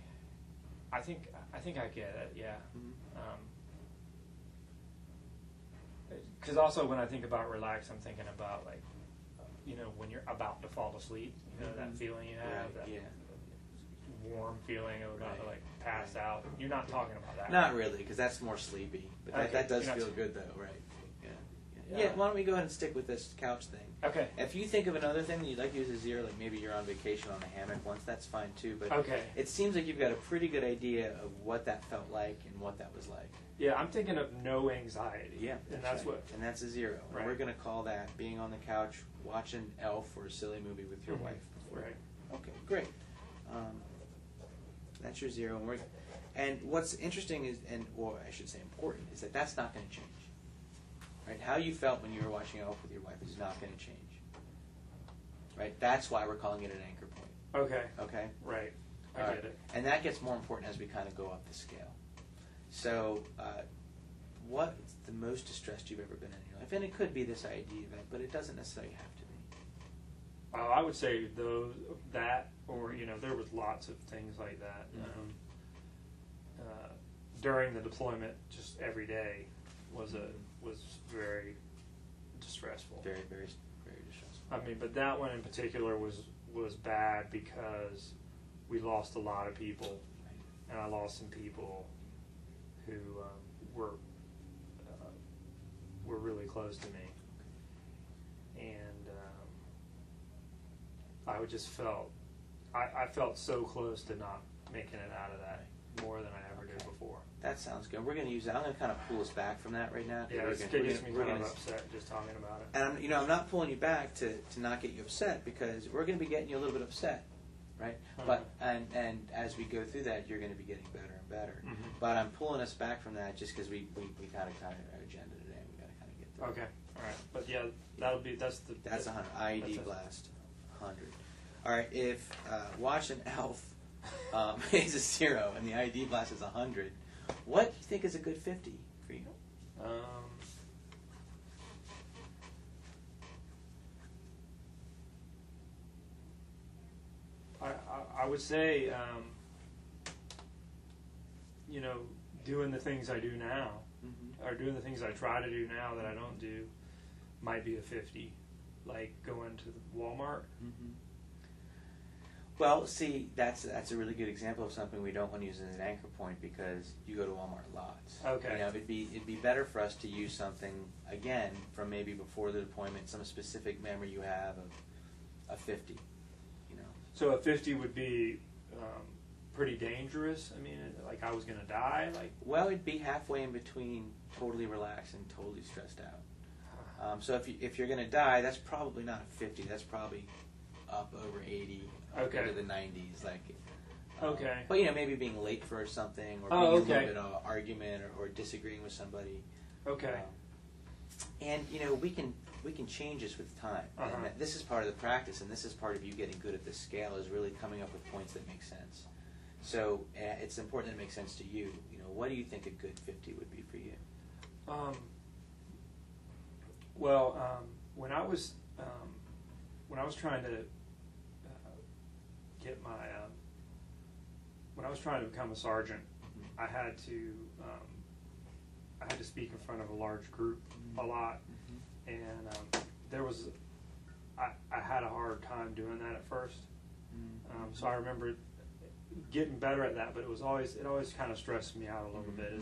S3: I think I get it. Yeah. Because also when I think about relax, I'm thinking about like, you know, when you're about to fall asleep, you know, that feeling you have,
S2: Right,
S3: that
S2: yeah.
S3: warm feeling of about to
S2: Right,
S3: like pass out. You're not talking about that.
S2: Not really, because that's more sleepy. But
S3: Okay,
S2: that does
S3: you're not
S2: feel
S3: sleepy.
S2: good, though, right?
S3: Yeah.
S2: Yeah, why don't we go ahead and stick with this couch thing?
S3: Okay.
S2: If you think of another thing that you'd like to use as 0, like maybe you're on vacation on a hammock once, that's fine, too. But
S3: Okay.
S2: it seems like you've got a pretty good idea of what that felt like and what that was like.
S3: Yeah, I'm thinking of no anxiety.
S2: Yeah,
S3: and that's
S2: right.
S3: what.
S2: And that's a 0. And
S3: Right.
S2: we're going to call that being on the couch, watching Elf or a silly movie with your
S3: Mhm.
S2: wife.
S3: Right.
S2: Okay, great. That's your 0. And what's interesting is, or I should say important, is that that's not going to change. Right? How you felt when you were watching Elf with your wife is not going to change. Right? That's why we're calling it an anchor point.
S3: Okay.
S2: Okay?
S3: Right. I
S2: All
S3: get
S2: right.
S3: it.
S2: And that gets more important as we kind of go up the scale. So, what's the most distressed you've ever been in your life? And it could be this ID event, but it doesn't necessarily have to be.
S3: I would say that, or you know, there was lots of things like that.
S2: Mhm.
S3: During the deployment, just every day was very distressful.
S2: Very, very, very distressful.
S3: I mean, but that one in particular was bad because we lost a lot of people, and I lost some people who were really close to me, and I just felt I felt so close to not making it out of that more than I ever did before.
S2: That sounds good. We're going to use that. I'm going to kind of pull us back from that right now.
S3: Yeah, it gets me kind of upset just talking about it.
S2: And I'm not pulling you back to not get you upset, because we're going to be getting you a little bit upset, right? But and as we go through that, you're going to be getting better and better.
S3: Mhm.
S2: But I'm pulling us back from that just because we kind of our agenda today. We got to kind of get through.
S3: Okay, all right, but yeah, that's
S2: 100. IED
S3: that's
S2: blast 100. All right, if watching Elf is a 0 and the IED blast is 100, what do you think is a good 50 for you?
S3: I would say, you know, doing the things I do now, or doing the things I try to do now that I don't do, might be a 50. Like going to the Walmart.
S2: Well, see, that's a really good example of something we don't want to use as an anchor point, because you go to Walmart lots.
S3: Okay.
S2: You know, it'd be better for us to use something again from maybe before the deployment, some specific memory you have of a 50. You know.
S3: So a 50 would be pretty dangerous. I mean, like I was going to die. Like.
S2: Well, it'd be halfway in between totally relaxed and totally stressed out. So if you're going to die, that's probably not a 50. That's probably up over 80.
S3: Okay.
S2: Into the 90s, like.
S3: Okay.
S2: But you know, maybe being late for something, or being in a little bit of argument, or disagreeing with somebody.
S3: Okay.
S2: And you know, we can change this with time. And this is part of the practice, and this is part of you getting good at this scale, is really coming up with points that make sense. So it's important that it makes sense to you. You know, what do you think a good 50 would be for you?
S3: When I was trying to get my when I was trying to become a sergeant, I had to speak in front of a large group a lot, and I had a hard time doing that at first. So I remember getting better at that, but it always kind of stressed me out a little bit.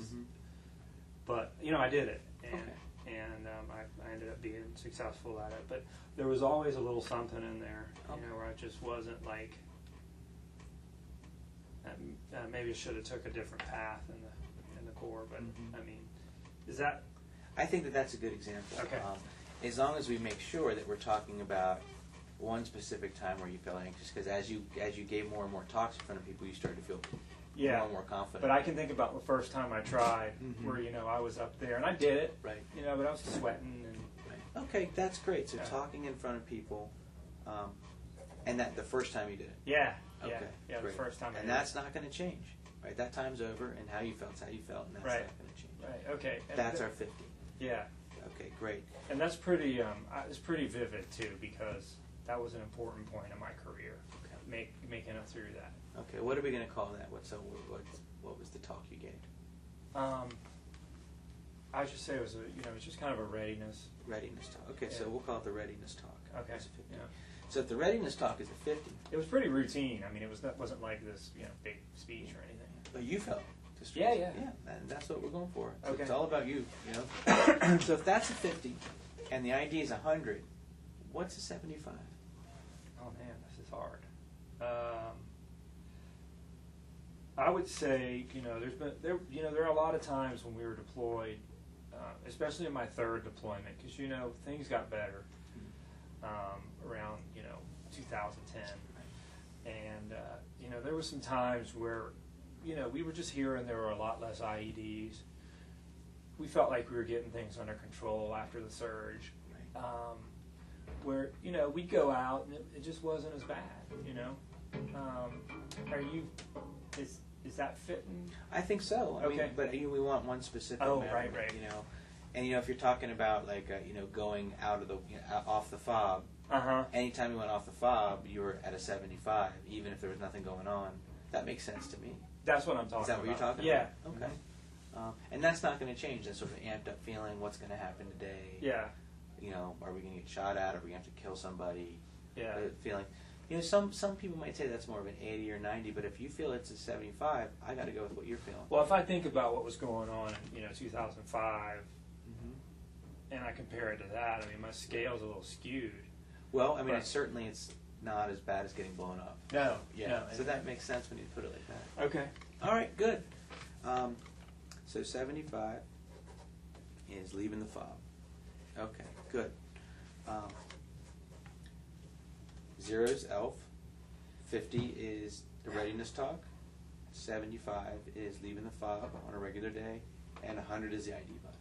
S3: But you know, I did it, and I ended up being successful at it. But there was always a little something in there, you know, where I just wasn't like. Maybe I should have took a different path in the Corps, but I mean, is that?
S2: I think that's a good example.
S3: Okay.
S2: As long as we make sure that we're talking about one specific time where you felt anxious, because as you gave more and more talks in front of people, you started to feel
S3: Yeah.
S2: more and more confident.
S3: But I can think about the first time I tried, where I was up there and I did it,
S2: Right.
S3: But I was sweating and.
S2: Right. Okay, that's great. So
S3: Yeah.
S2: talking in front of people, and that the first time you did it.
S3: Yeah.
S2: Okay.
S3: Yeah.
S2: Great.
S3: The first time.
S2: And that's not going to change, right? That time's over, and how you felt's how you felt, and that's
S3: Right.
S2: not going to change.
S3: Right. Okay. And
S2: That's our 50.
S3: Yeah.
S2: Okay, great.
S3: And that's pretty. It's pretty vivid too, because that was an important point in my career.
S2: Okay.
S3: Making it through that.
S2: Okay, what are we going to call that? What was the talk you gave?
S3: I should say it was it's just kind of a readiness.
S2: Readiness talk. Okay,
S3: Yeah.
S2: so we'll call it the readiness talk.
S3: Okay.
S2: As a 50.
S3: Yeah.
S2: So if the readiness talk is a 50,
S3: It was pretty routine. I mean, wasn't like this big speech or anything.
S2: but you felt.
S3: Yeah, yeah.
S2: And that's what we're going for. So
S3: Okay.
S2: it's all about you, So if that's a 50, and the ID is 100, what's a 75?
S3: Oh man, this is hard. I would say, there are a lot of times when we were deployed, especially in my third deployment, because things got better around 2010, and there were some times where we were just here and there were a lot less IEDs. We felt like we were getting things under control after the surge. Where we'd go out and it just wasn't as bad. Is that fitting?
S2: I think so. I mean,
S3: Okay.
S2: but we want one specific.
S3: Oh,
S2: memory,
S3: right.
S2: And if you're talking about like going out of the off the fob, anytime you went off the fob, you were at a 75, even if there was nothing going on. That makes sense to me.
S3: That's what I'm talking about.
S2: Is that what you're talking
S3: yeah.
S2: about? Okay. And that's not going to change. That sort of amped up feeling. What's going to happen today?
S3: Yeah.
S2: Are we going to get shot at? Are we going to have to kill somebody?
S3: Yeah.
S2: Feeling. Some people might say that's more of an 80 or 90, but if you feel it's a 75, I got to go with what you're feeling.
S3: Well, if I think about what was going on in 2005, and I compare it to that, I mean, my scale's a little skewed.
S2: Well, I mean,
S3: But-
S2: it's not as bad as getting blown up.
S3: No.
S2: Yeah.
S3: No,
S2: So that makes sense when you put it like that.
S3: Okay.
S2: All right, good. So 75 is leaving the fob. Okay, good. 0 is ELF. 50 is the readiness talk. 75 is leaving the fob on a regular day. And 100 is the ID bus.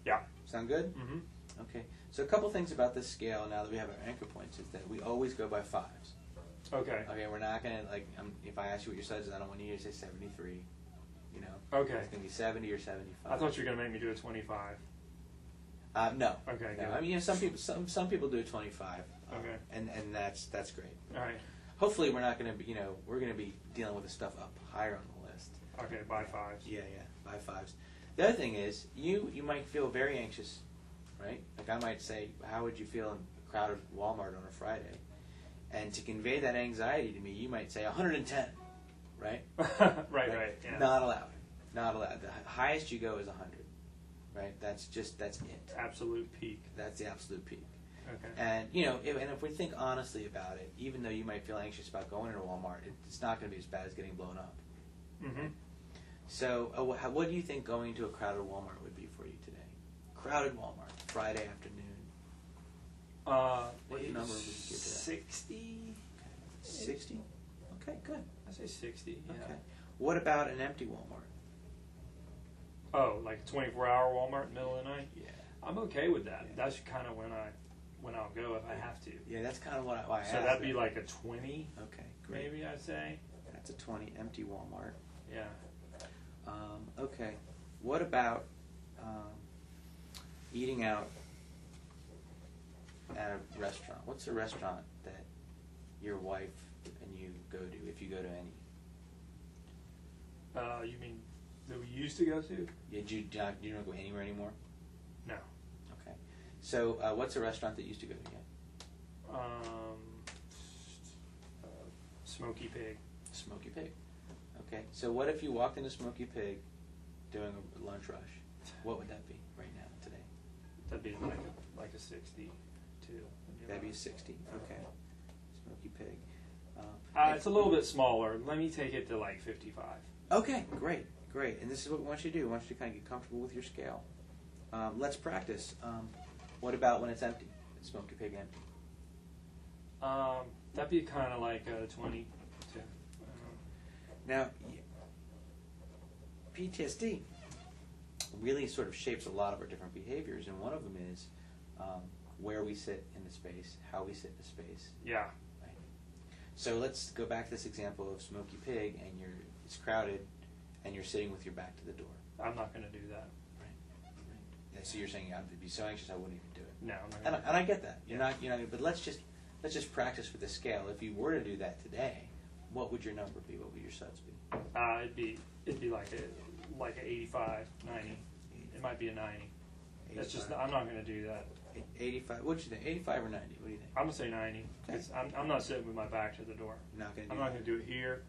S3: Yeah.
S2: Sound good?
S3: Mm-hmm.
S2: Okay. So a couple things about this scale now that we have our anchor points is that we always go by 5s.
S3: Okay.
S2: Okay, we're not going to, if I ask you what your SUDS is, I don't want you to say 73.
S3: Okay.
S2: It's going to be 70 or 75.
S3: I thought you were going to make me do a 25.
S2: No.
S3: Okay,
S2: No.
S3: good.
S2: I mean, some people do 25.
S3: Okay.
S2: And that's great.
S3: All right.
S2: Hopefully, we're not going to be, we're going to be dealing with the stuff up higher on the list.
S3: Okay, by 5s.
S2: Yeah, by 5s. The other thing is, you might feel very anxious, right? Like I might say, how would you feel in a crowded Walmart on a Friday? And to convey that anxiety to me, you might say 110, right?
S3: right. Yeah.
S2: Not allowed. Not allowed. The highest you go is 100, right? That's it.
S3: Absolute peak.
S2: That's the absolute peak.
S3: Okay.
S2: And if we think honestly about it, even though you might feel anxious about going into Walmart, it's not going to be as bad as getting blown up.
S3: Mm-hmm.
S2: So, what do you think going to a crowded Walmart would be for you today? Crowded Walmart, Friday afternoon. What number would you give to that?
S3: 60.
S2: 60. Okay, good.
S3: I say 60. Yeah.
S2: Okay. What about an empty Walmart?
S3: Oh, like a 24-hour Walmart in the middle of the night?
S2: Yeah.
S3: I'm okay with that.
S2: Yeah.
S3: That's kind of when I'll go if I have to.
S2: Yeah, that's kind of why I asked.
S3: So that'd be
S2: that.
S3: like a 20,
S2: Okay, great.
S3: maybe I'd say.
S2: That's a 20 empty Walmart.
S3: Yeah.
S2: Okay. What about eating out at a restaurant? What's a restaurant that your wife and you go to, if you go to any?
S3: You mean that we used to go to?
S2: Yeah, you don't go anywhere anymore?
S3: No.
S2: Okay. So what's a restaurant that you used to go to yet?
S3: Smoky Pig.
S2: Smoky Pig. Okay. So what if you walked into Smoky Pig doing a lunch rush? What would that be right now, today?
S3: That'd be like a 62.
S2: That'd be a 60. Okay. Smoky Pig.
S3: It's a little bit smaller. Let me take it to like 55.
S2: Okay, great. And this is what we want you to do. We want you to kind of get comfortable with your scale. Let's practice. What about when it's empty? Is Smoky Pig empty?
S3: That'd be kind of like a 22.
S2: Now, PTSD really sort of shapes a lot of our different behaviors, and one of them is where we sit in the space, how we sit in the space.
S3: Yeah.
S2: Right. So let's go back to this example of Smoky Pig, and it's crowded, and you're sitting with your back to the door.
S3: I'm not going to do that.
S2: Right. Yeah, so you're saying I'd be so anxious I wouldn't even do it.
S3: No, I'm not going to.
S2: And I get that. You're not. But let's just practice with the scale. If you were to do that today, what would your number be? What would your SUDS be?
S3: It'd be like a 85, 90. It might be a 90.
S2: 85.
S3: That's just. I'm not going to do that.
S2: 85. What do you think? 85 or 90? What do you think?
S3: I'm gonna say 90.
S2: Okay.
S3: I'm not sitting with my back to the door.
S2: You're not going to.
S3: I'm not going to do it here.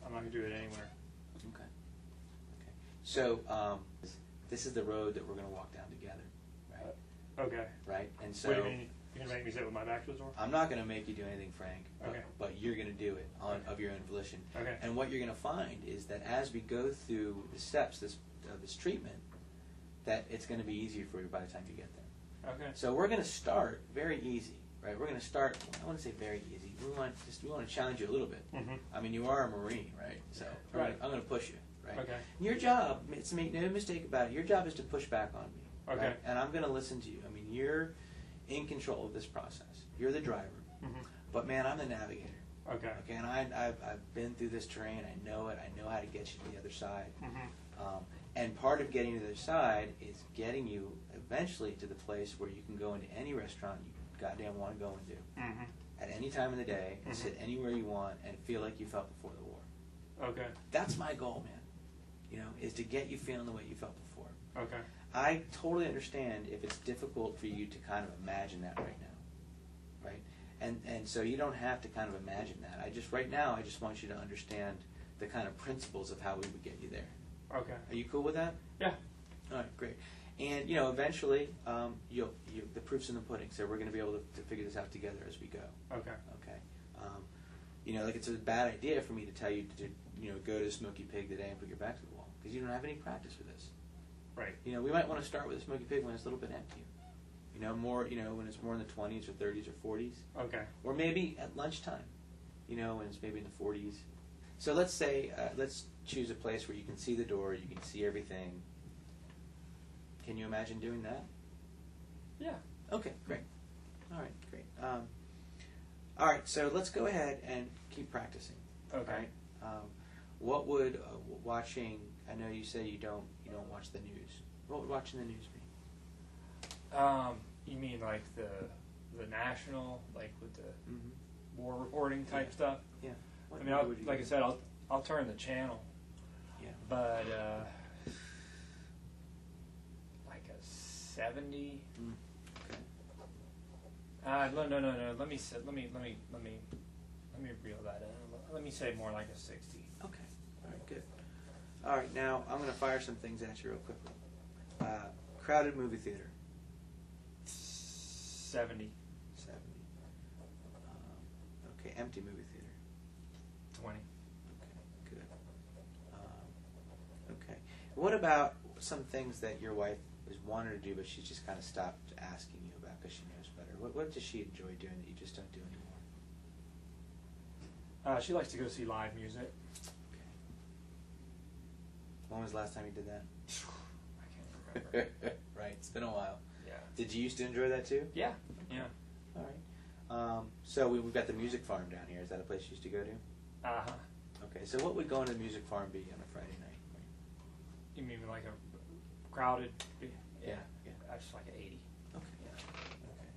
S3: I'm not going to do it anywhere.
S2: Okay. Okay. So this is the road that we're going to walk down together, right?
S3: Okay.
S2: Right. And so.
S3: What do you mean? You're going to make me sit with my back to the door?
S2: I'm not going to make you do anything, Frank.
S3: Okay.
S2: But you're going to do it of your own volition.
S3: Okay.
S2: And what you're going to find is that as we go through the steps of this treatment, that it's going to be easier for you by the time you get there.
S3: Okay.
S2: So we're going to start very easy, right? We're going to start. I want to say very easy. We want to challenge you a little bit.
S3: Mm-hmm.
S2: I mean, you are a Marine, right? So
S3: Right.
S2: I'm going to push you, right?
S3: Okay.
S2: Your job, it's make no mistake about it. Your job is to push back on me.
S3: Okay.
S2: Right? And I'm going to listen to you. I mean, you're in control of this process. You're the driver.
S3: Mm-hmm.
S2: But man, I'm the navigator.
S3: Okay.
S2: Okay, and I've been through this terrain. I know it. I know how to get you to the other side.
S3: Mm-hmm.
S2: And part of getting to the other side is getting you eventually to the place where you can go into any restaurant you goddamn want to go into
S3: Mm-hmm.
S2: at any time of the day and
S3: Mhm.
S2: sit anywhere you want and feel like you felt before the war.
S3: Okay.
S2: That's my goal, man. Is to get you feeling the way you felt before.
S3: Okay.
S2: I totally understand if it's difficult for you to kind of imagine that right now, right? And so you don't have to kind of imagine that. Right now, I just want you to understand the kind of principles of how we would get you there.
S3: Okay.
S2: Are you cool with that?
S3: Yeah.
S2: All right, great. And eventually, the proof's in the pudding. So we're going to be able to figure this out together as we go.
S3: Okay.
S2: Okay. Like it's a bad idea for me to tell you to go to Smoky Pig today and put your back to the wall because you don't have any practice with this.
S3: Right.
S2: We might want to start with a Smoky Pig when it's a little bit emptier. More. When it's more in the 20s or 30s or 40s.
S3: Okay.
S2: Or maybe at lunchtime. When it's maybe in the 40s. So let's say let's choose a place where you can see the door, you can see everything. Can you imagine doing that?
S3: Yeah.
S2: Okay, great. All right, great. All right, so let's go ahead and keep practicing.
S3: Okay.
S2: All right? What would watching? I know you say you don't watch the news. What would watching the news be?
S3: You mean like the national, like with the
S2: Mm-hmm.
S3: war reporting type
S2: Yeah.
S3: stuff?
S2: Yeah. What
S3: I mean,
S2: would you
S3: like
S2: do?
S3: I said, I'll turn the channel,
S2: Yeah.
S3: but like a 70.
S2: Okay.
S3: No. Let me reel that in. Let me say more like a 60.
S2: Okay. All right. Good. All right. Now I'm going to fire some things at you real quickly. Crowded movie theater.
S3: 70.
S2: 70. Okay. Empty movie theater.
S3: 20.
S2: Okay. Good. Okay. What about some things that your wife was wanting to do, but she's just kind of stopped asking you about because she knows better? What does she enjoy doing that you just don't do anymore?
S3: She likes to go see live music.
S2: Okay. When was the last time you did that?
S3: I can't remember.
S2: Right. It's been a while.
S3: Yeah.
S2: Did you used to enjoy that too?
S3: Yeah. Yeah.
S2: All right. So we've got the music farm down here. Is that a place you used to go to?
S3: Uh-huh.
S2: Okay. So what would going to the music farm be on a Friday night?
S3: You mean like a crowded?
S2: Yeah. Yeah.
S3: That's like an 80.
S2: Okay.
S3: Yeah.
S2: Okay.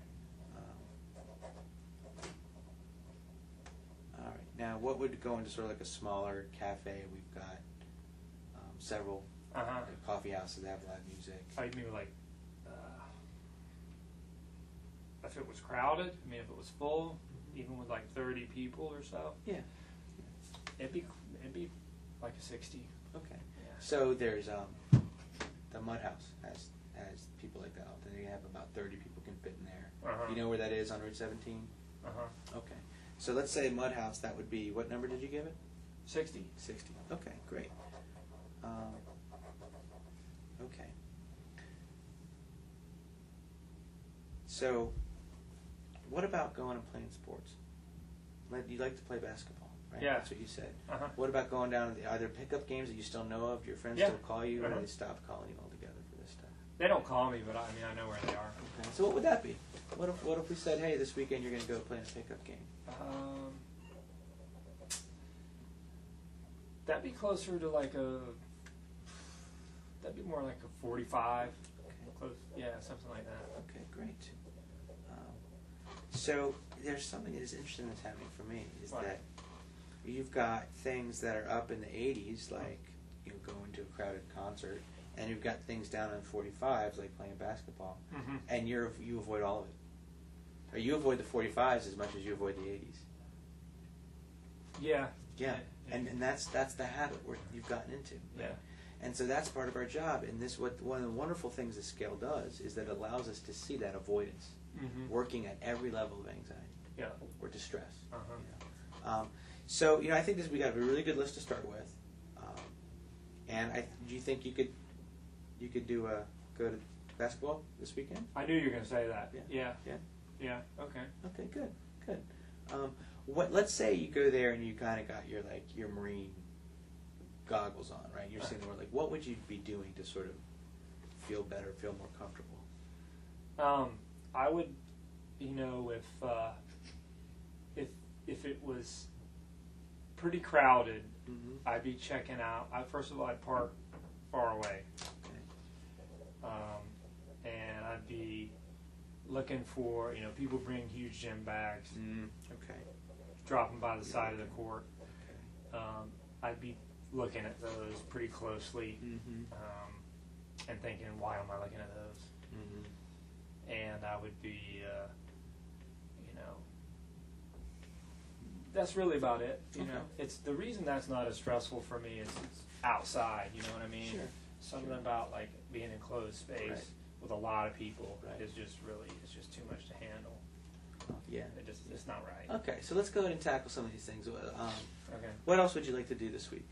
S2: All right. Now, what would go into sort of like a smaller cafe? We've got several
S3: Uh-huh.
S2: coffee houses that have live music.
S3: I mean like, if it was crowded, I mean if it was full, even with like 30 people or so,
S2: Yeah.
S3: it'd be like a 60.
S2: Okay.
S3: Yeah.
S2: So there's the Mud House has people like that. They have about 30 people can fit in there.
S3: Uh-huh.
S2: You know where that is on Route 17?
S3: Uh-huh.
S2: Okay. So let's say Mud House. That would be, what number did you give it?
S3: 60.
S2: 60. Okay, great. Okay. So, what about going and playing sports? You like to play basketball. right?
S3: Yeah.
S2: That's what you said.
S3: Uh-huh.
S2: What about going down to are there pickup games that you still know of? Do your friends
S3: Yeah.
S2: still call you, or
S3: Uh-huh.
S2: do they stop calling you altogether for this stuff?
S3: They don't call me, but I know where they are.
S2: Okay. So what would that be? What if we said, hey, this weekend you're going to go play in a pickup game?
S3: That'd be closer to like that'd be more like a 45.
S2: Okay.
S3: Close, yeah, something like that.
S2: Okay, great. So there's something that is interesting that's happening for me is
S3: What?
S2: that you've got things that are up in the 80s, like going to a crowded concert, and you've got things down in 45s, like playing basketball,
S3: Mm-hmm.
S2: and you avoid all of it. Or you avoid the 45s as much as you avoid the 80s.
S3: Yeah.
S2: Yeah, and that's the habit you've gotten into.
S3: Yeah.
S2: And so that's part of our job. And one of the wonderful things this scale does is that it allows us to see that avoidance
S3: Mm-hmm.
S2: working at every level of anxiety
S3: Yeah.
S2: or distress.
S3: Uh-huh.
S2: So I think we got a really good list to start with. And do you think you could go to basketball this weekend?
S3: I knew you were going to say that.
S2: Yeah.
S3: Yeah.
S2: Yeah.
S3: Yeah. Okay.
S2: Okay, good. Let's say you go there and you kind of got your Marine goggles on, right? You're sitting there what would you be doing to sort of feel better, feel more comfortable?
S3: I would, if it was pretty crowded,
S2: Mm-hmm.
S3: I'd be checking out. First of all, I'd park far away,
S2: Okay.
S3: and I'd be looking for people bring huge gym bags,
S2: Okay.
S3: drop them by the side of the court.
S2: Okay.
S3: I'd be looking at those pretty closely,
S2: Mm-hmm.
S3: and thinking, why am I looking at those?
S2: Mm-hmm.
S3: And I would be, that's really about it.
S2: Okay.
S3: It's the reason that's not as stressful for me is it's outside. You know what I mean?
S2: Sure.
S3: Something about being in closed space
S2: Right.
S3: with a lot of people
S2: Right.
S3: is just too much to handle.
S2: Yeah.
S3: It's not right.
S2: Okay, so let's go ahead and tackle some of these things.
S3: Okay.
S2: What else would you like to do this week?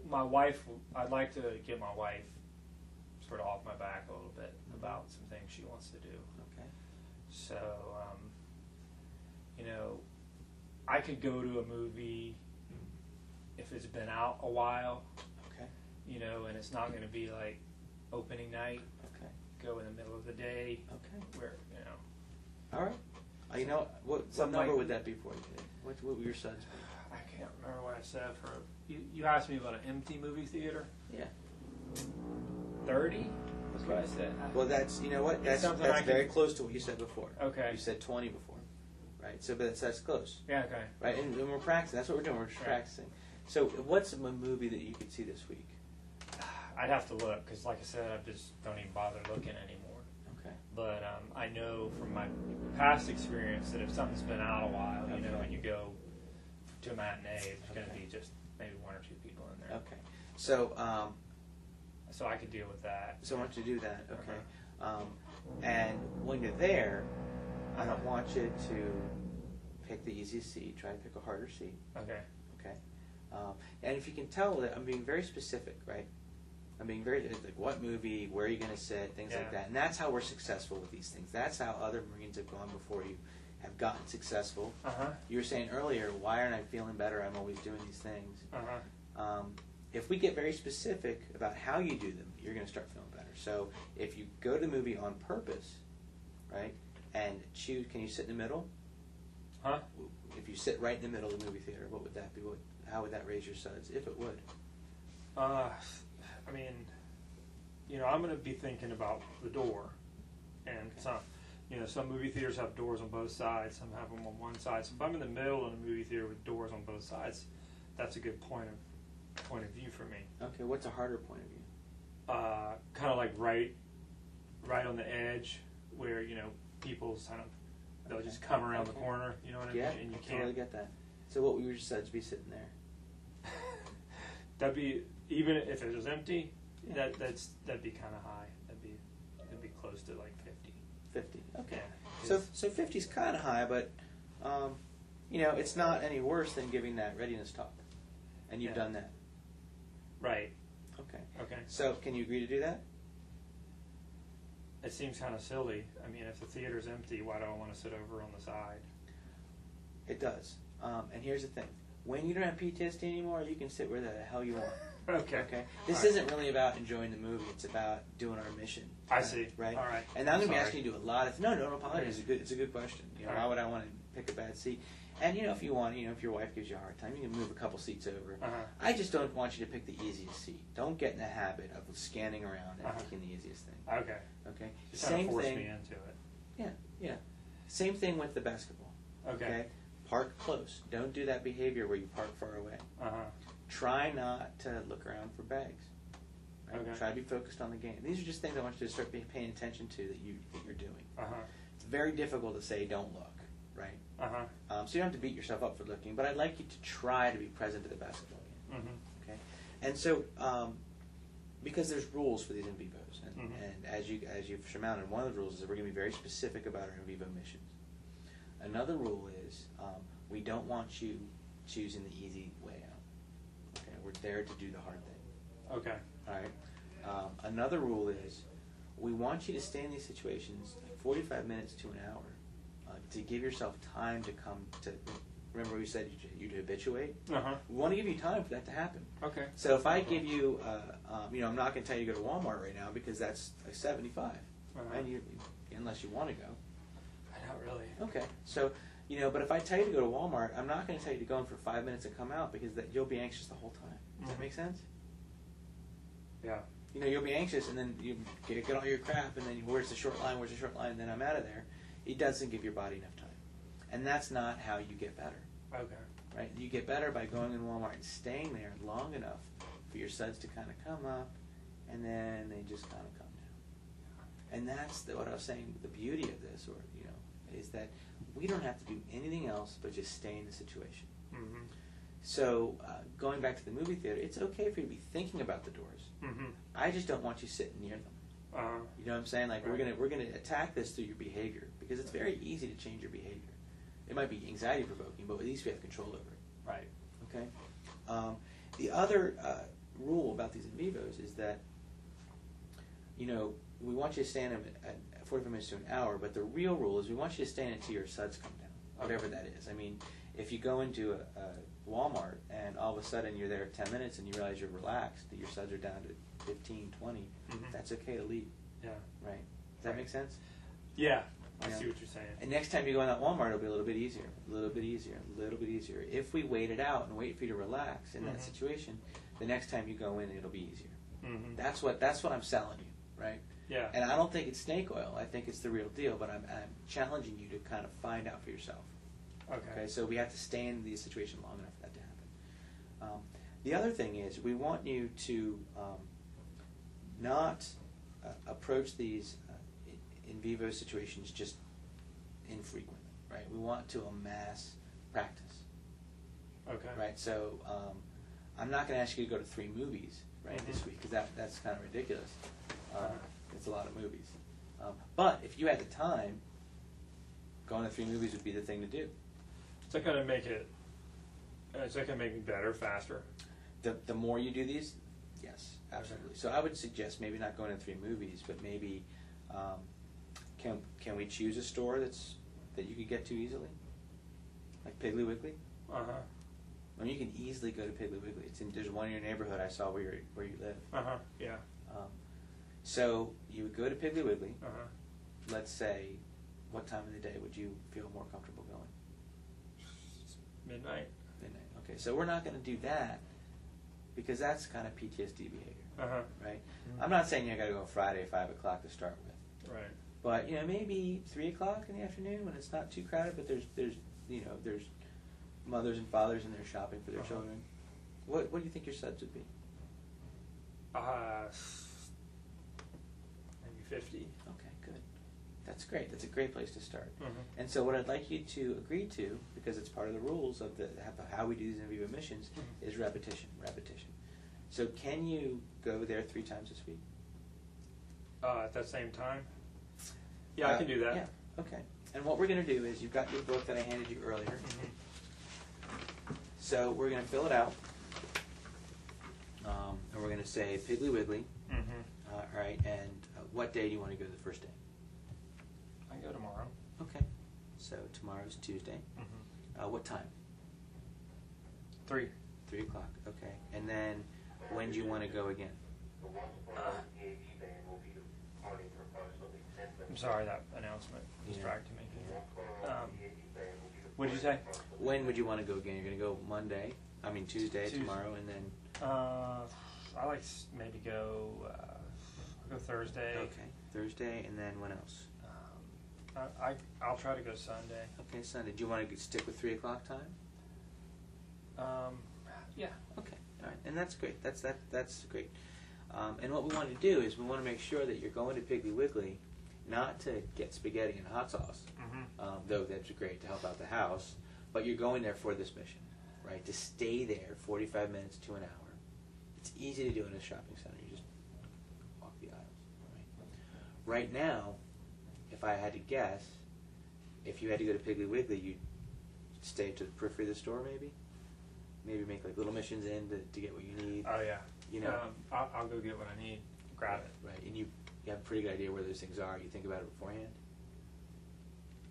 S3: My wife. I'd like to get my wife sort of off my back a little bit about some things she wants to do.
S2: Okay.
S3: So, I could go to a movie if it's been out a while,
S2: Okay.
S3: and it's not going to be like opening night.
S2: Okay.
S3: Go in the middle of the day
S2: Okay.
S3: where,
S2: All right. What
S3: Something
S2: number
S3: like-
S2: would that be for you? What would your SUDS be?
S3: I can't remember what I said for, you asked me about an empty movie theater.
S2: Yeah.
S3: 30? That's what I said.
S2: Well, that's that's
S3: something I
S2: very
S3: can-
S2: close to what you said before.
S3: Okay.
S2: You said 20 before, right? So, but that's close,
S3: Yeah, okay.
S2: right? And we're practicing. That's what we're doing. We're just
S3: Right.
S2: practicing. So, what's a movie that you could see this week?
S3: I'd have to look, because like I said, I just don't even bother looking anymore.
S2: Okay.
S3: But I know from my past experience that if something's been out a while,
S2: Okay.
S3: when you go to a matinee, there's going to be just maybe one or two people in there.
S2: Okay. So,
S3: So I could deal with that.
S2: I want you to do that. Okay. And when you're there, I don't want you to pick the easiest seat. Try to pick a harder seat.
S3: Okay.
S2: Okay. And if you can tell that I'm being very specific, right? I'm being very what movie, where are you going to sit, things like
S3: Yeah.
S2: that. And that's how we're successful with these things. That's how other Marines have gone before you have gotten successful.
S3: Uh-huh.
S2: You were saying earlier, why aren't I feeling better? I'm always doing these things.
S3: Uh-huh.
S2: If we get very specific about how you do them, you're going to start feeling better. So if you go to the movie on purpose, right, and choose, can you sit in the middle?
S3: Huh?
S2: If you sit right in the middle of the movie theater, what would that be? How would that raise your SUDS, if it would?
S3: I mean, I'm going to be thinking about the door. And some movie theaters have doors on both sides. Some have them on one side. So if I'm in the middle in a movie theater with doors on both sides, that's a good point of view for me.
S2: Okay, what's a harder point of view?
S3: Kind of like right on the edge where people's they'll just come around the corner. You know what I mean?
S2: Yeah,
S3: And you
S2: I
S3: can't.
S2: totally get that. So what would your SUDS be sitting there?
S3: That'd be, even if it was empty.
S2: Yeah.
S3: That'd be kind of high. That'd be close to like 50.
S2: 50. Okay.
S3: Yeah.
S2: So 50 is kind of high, but it's not any worse than giving that readiness talk, and you've
S3: Yeah.
S2: done that.
S3: Right.
S2: Okay.
S3: Okay.
S2: So can you agree to do that?
S3: it seems kind of silly. I mean, if the theater's empty, why do I want to sit over on the side?
S2: It does. And here's the thing. When you don't have PTSD anymore, you can sit where the hell you want.
S3: Okay.
S2: Okay. This isn't really about enjoying the movie. It's about doing our mission.
S3: I see.
S2: Right.
S3: All right.
S2: And I'm going to be
S3: Sorry.
S2: asking you to do a lot of. No, apologies. It's a good question. You know,
S3: All
S2: why
S3: right.
S2: would I want to pick a bad seat? And you know, if you want, if your wife gives you a hard time, you can move a couple seats over.
S3: Uh-huh.
S2: I just don't want you to pick the easiest seat. Don't get in the habit of scanning around and picking the easiest thing.
S3: Okay.
S2: Okay.
S3: Just kind
S2: Same
S3: of force
S2: thing.
S3: me into it.
S2: Yeah. Same thing with the basketball.
S3: Okay.
S2: Park close. Don't do that behavior where you park far away.
S3: Uh-huh.
S2: Try not to look around for bags. Right?
S3: Okay.
S2: Try to be focused on the game. These are just things I want you to start paying attention to that you're doing.
S3: Uh-huh.
S2: It's very difficult to say don't look, right?
S3: Uh-huh.
S2: So you don't have to beat yourself up for looking, but I'd like you to try to be present at the basketball game.
S3: Mm-hmm.
S2: Okay, and so because there's rules for these in vivos, and,
S3: Mm-hmm.
S2: and as you've surmounted, one of the rules is that we're going to be very specific about our in vivo missions. Another rule is we don't want you choosing the easy way out. Okay, we're there to do the hard thing.
S3: Okay.
S2: All right. Another rule is we want you to stay in these situations 45 minutes to an hour to give yourself time to come to. Remember, we said you'd habituate.
S3: Uh-huh.
S2: We want to give you time for that to happen.
S3: Okay.
S2: So if I give you, I'm not going to tell you to go to Walmart right now because that's like 75, and unless you want to go.
S3: Not really.
S2: Okay. So, but if I tell you to go to Walmart, I'm not going to tell you to go in for 5 minutes and come out because you'll be anxious the whole time. Does that make sense?
S3: Yeah.
S2: You'll be anxious, and then you get all your crap, and then where's the short line, and then I'm out of there. It doesn't give your body enough time. And that's not how you get better.
S3: Okay.
S2: Right? You get better by going in Walmart and staying there long enough for your SUDS to kind of come up, and then they just kind of come down. And that's what I was saying, the beauty of this, is that we don't have to do anything else but just stay in the situation.
S3: Mm-hmm.
S2: So going back to the movie theater, it's okay for you to be thinking about the doors.
S3: Mm-hmm.
S2: I just don't want you sitting near them.
S3: Uh-huh.
S2: You know what I'm saying? Like
S3: Right.
S2: we're gonna attack this through your behavior because it's very easy to change your behavior. It might be anxiety provoking, but at least we have control over it.
S3: Right.
S2: Okay. The other rule about these in vivos is that we want you to stay in them at 45 minutes to an hour, but the real rule is we want you to stay in it until your SUDS come down, whatever that is. I mean, if you go into a Walmart and all of a sudden you're there 10 minutes and you realize you're relaxed, that your SUDS are down to 15, 20, that's okay to leave.
S3: Yeah.
S2: Right? Does that make sense?
S3: Yeah. I
S2: You know?
S3: see what you're saying.
S2: And next time you go in that Walmart, it'll be a little bit easier, a little bit easier, a little bit easier. If we wait it out and wait for you to relax in that situation, the next time you go in, it'll be easier.
S3: Mm-hmm.
S2: That's what I'm selling you, right?
S3: Yeah.
S2: And I don't think it's snake oil. I think it's the real deal. But I'm challenging you to kind of find out for yourself. Okay. So we have to stay in the situation long enough for that to happen. The other thing is we want you to not approach these in vivo situations just infrequently, right? We want to amass practice.
S3: Okay.
S2: Right. So I'm not going to ask you to go to 3 movies, right, this week because that's kind of ridiculous. It's a lot of movies. But if you had the time, going to 3 movies would be the thing to do.
S3: Is that going to make it? Is that going to make me better, faster?
S2: The more you do these, yes, absolutely. So I would suggest maybe not going to 3 movies, but maybe can we choose a store that you could get to easily, like Piggly Wiggly?
S3: Uh-huh.
S2: I mean, you can easily go to Piggly Wiggly. There's one in your neighborhood I saw where you live.
S3: Uh-huh. Yeah.
S2: So you would go to Piggly Wiggly.
S3: Uh-huh.
S2: Let's say, what time of the day would you feel more comfortable going?
S3: Midnight.
S2: Midnight. Okay, so we're not going to do that because that's kind of PTSD behavior,
S3: Uh-huh.
S2: right? I'm not saying you got to go Friday 5 o'clock to start with,
S3: Right.
S2: but maybe 3 o'clock in the afternoon when it's not too crowded, but there's mothers and fathers in there shopping for their children. What do you think your SUDS would be?
S3: Maybe 50.
S2: Okay, good. That's great. That's a great place to start.
S3: Mm-hmm.
S2: And so what I'd like you to agree to, because it's part of the rules of how we do these in vivo missions, is repetition. So can you go there 3 times this week?
S3: At that same time? Yeah, I can do that.
S2: Yeah, okay. And what we're going to do is, you've got your book that I handed you earlier. So we're going to fill it out. And we're going to say Piggly Wiggly. All right, and what day do you want to go the first day?
S3: I can go tomorrow.
S2: Okay. So tomorrow's Tuesday.
S3: Mm-hmm.
S2: What time?
S3: 3.
S2: 3 o'clock. Okay. And then when do you want to go again?
S3: I'm sorry, that announcement distracted me. What did you say?
S2: When would you want to go again? You're going to go Tuesday, tomorrow, and then...
S3: I like to maybe go Thursday.
S2: Okay, Thursday, and then when else?
S3: I'll try to go Sunday.
S2: Okay, Sunday. Do you want to stick with 3 o'clock time?
S3: Yeah.
S2: Okay, all right, and that's great. That's great. And what we want to do is we want to make sure that you're going to Piggly Wiggly not to get spaghetti and hot sauce, though that's great to help out the house, but you're going there for this mission, right? To stay there 45 minutes to an hour. It's easy to do in a shopping center. You just walk the aisles, right? Right now, if I had to guess, if you had to go to Piggly Wiggly, you'd stay to the periphery of the store, maybe? Maybe make like little missions in to get what you need.
S3: Oh, yeah.
S2: You know,
S3: I'll go get what I need, grab it.
S2: Right, and you have a pretty good idea where those things are. You think about it beforehand?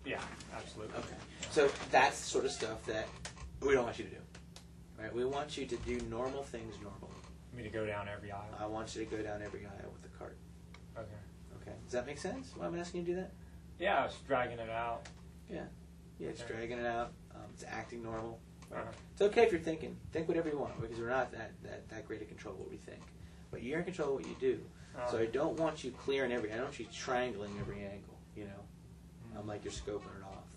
S3: Yeah, absolutely.
S2: Okay. So that's the sort of stuff that we don't want you to do. Right? We want you to do normal things normally.
S3: Me to go down every aisle?
S2: I want you to go down every aisle with the cart.
S3: Okay.
S2: Okay. Does that make sense? Why I'm asking you to do that?
S3: Yeah, I was dragging it out.
S2: Yeah. Yeah, it's
S3: Okay.
S2: dragging it out. It's acting normal. Right?
S3: Uh-huh.
S2: It's okay if you're thinking. Think whatever you want, because we're not that great at control of what we think. But you're in control of what you do. So I don't want you clearing I don't want you triangling every angle, you know. Like you're scoping it off,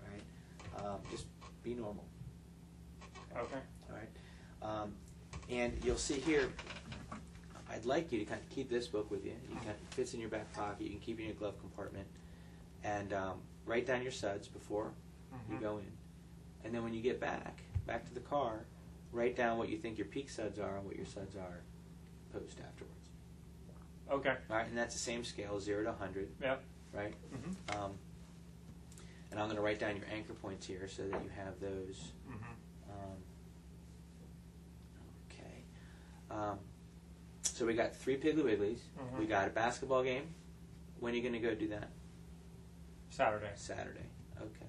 S2: right? Just be normal.
S3: Okay.
S2: All right. And you'll see here, I'd like you to kind of keep this book with you. It fits in your back pocket. You can keep it in your glove compartment. And write down your SUDS before you go in. And then when you get back to the car, write down what you think your peak SUDS are and what your SUDS are post afterwards.
S3: Okay.
S2: All right, and that's the same scale, 0 to 100.
S3: Yeah.
S2: Right? And I'm going to write down your anchor points here so that you have those. Okay. So we got 3 Piggly Wigglies. We got a basketball game. When are you going to go do that?
S3: Saturday.
S2: Saturday. Okay.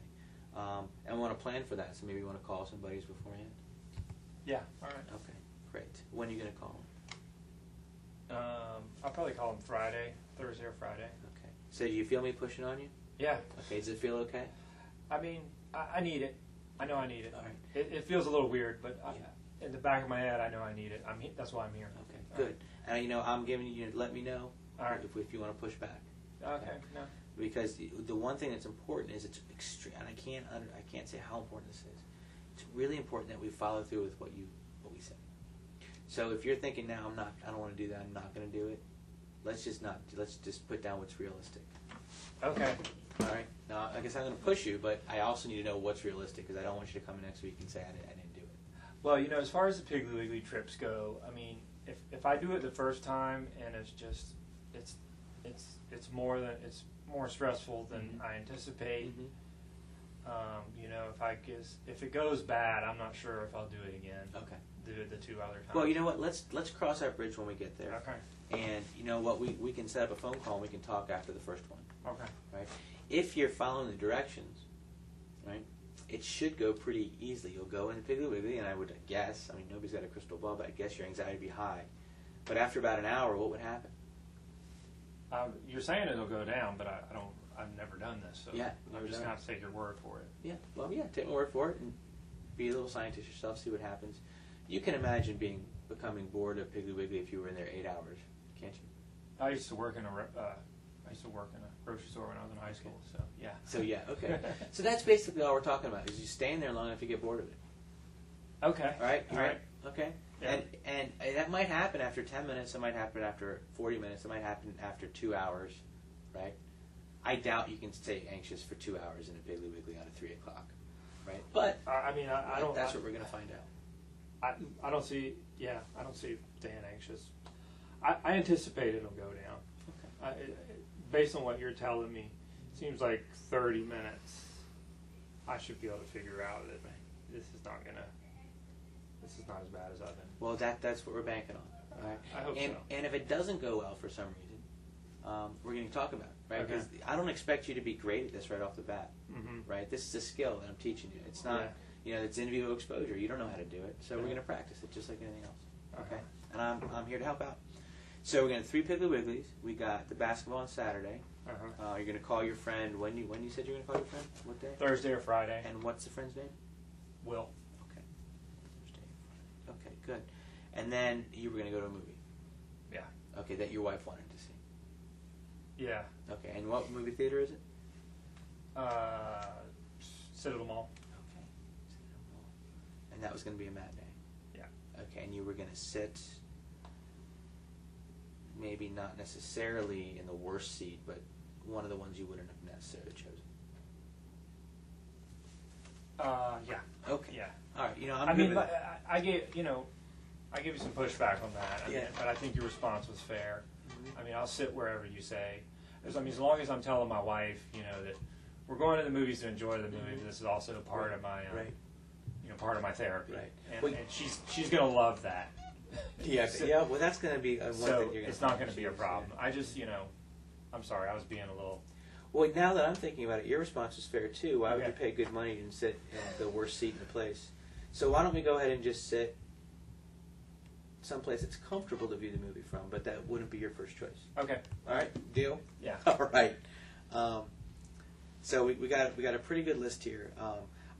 S2: And we want to plan for that, so maybe you want to call some buddies beforehand?
S3: Yeah, all right.
S2: Okay, great. When are you going to call them?
S3: I'll probably call them Thursday or Friday.
S2: Okay. So do you feel me pushing on you?
S3: Yeah.
S2: Okay, does it feel okay?
S3: I mean, I need it. I know I need it.
S2: All right.
S3: It feels a little weird, but
S2: Yeah.
S3: in the back of my head, I know I need it. That's why I'm here.
S2: Okay,
S3: All
S2: good. And I'm giving you, let me know
S3: All right.
S2: if you want to push back.
S3: Okay. No.
S2: Because the one thing that's important is it's extreme, and I can't say how important this is. It's really important that we follow through with what we say. So if you're thinking now, I don't want to do that, I'm not going to do it. Let's just put down what's realistic.
S3: Okay.
S2: All right. Now, I guess I'm going to push you, but I also need to know what's realistic because I don't want you to come in next week and say I didn't do it.
S3: Well, as far as the Piggly Wiggly trips go, I mean, if I do it the first time and it's more stressful than I anticipate. If it goes bad, I'm not sure if I'll do it again.
S2: Okay.
S3: Do it the 2 other times.
S2: Well, you know what? Let's cross that bridge when we get there.
S3: Okay.
S2: And you know what? We can set up a phone call and we can talk after the first one.
S3: Okay.
S2: Right? If you're following the directions, right, it should go pretty easily. You'll go into Piggly Wiggly, and I would guess, nobody's got a crystal ball, but I guess your anxiety would be high. But after about an hour, what would happen?
S3: You're saying it'll go down, but I've never done this, so
S2: Yeah,
S3: I'm just going to have to take your word for it.
S2: Yeah, well, yeah, take my word for it and be a little scientist yourself, see what happens. You can imagine becoming bored of Piggly Wiggly if you were in there 8 hours, can't you?
S3: I used to work in a grocery store when I was in high school, so yeah.
S2: So yeah, okay. So that's basically all we're talking about, is you stay in there long enough to get bored of it.
S3: Okay.
S2: All right?
S3: All right.
S2: Okay.
S3: Yeah.
S2: And that might happen after 10 minutes, it might happen after 40 minutes, it might happen after 2 hours, right? I doubt you can stay anxious for 2 hours in a Piggly Wiggly out of 3 o'clock, right? But
S3: I don't.
S2: That's what we're going to find out.
S3: I don't see Dan anxious. I anticipate it'll go down.
S2: Okay.
S3: Based on what you're telling me, it seems like 30 minutes. I should be able to figure out that this is not as bad as I've been.
S2: Well, that's what we're banking on. All right?
S3: I hope so.
S2: And if it doesn't go well for some reason, we're going to talk about, right?
S3: Okay.
S2: Because I don't expect you to be great at this right off the bat, right? This is a skill that I'm teaching you. It's not, it's in vivo exposure. You don't know how to do it, so we're going to practice it just like anything else, okay? And I'm here to help out. So we're going to 3 Piggly Wigglies. We got the basketball on Saturday. You're going to call your friend. When you said you were going to call your friend? What day?
S3: Thursday or Friday.
S2: And what's the friend's name?
S3: Will.
S2: Okay. Thursday. Okay, good. And then you were going to go to a movie.
S3: Yeah.
S2: Okay, that your wife wanted to see.
S3: Yeah.
S2: Okay, and what movie theater is it?
S3: Citadel Mall.
S2: Okay. And that was going to be a matinee.
S3: Yeah.
S2: Okay, and you were going to sit, maybe not necessarily in the worst seat, but one of the ones you wouldn't have necessarily chosen.
S3: Yeah.
S2: Okay.
S3: Yeah.
S2: All right.
S3: I mean, I gave you some pushback on that. I mean, but I think your response was fair. I mean, I'll sit wherever you say. As long as I'm telling my wife, that we're going to the movies to enjoy the movie, but this is also part of my, part of my therapy.
S2: Right.
S3: And she's going to love that.
S2: Yeah. Well, that's going to be one
S3: so
S2: that you're going to.
S3: It's not going to be a problem. I just, I'm sorry, I was being a little.
S2: Well, now that I'm thinking about it, your response is fair too. Why would
S3: Okay.
S2: you pay good money and sit in the worst seat in the place? So why don't we go ahead and just sit someplace that's comfortable to view the movie from, but that wouldn't be your first choice.
S3: Okay.
S2: All right. Deal.
S3: Yeah.
S2: All right. So we got a pretty good list here.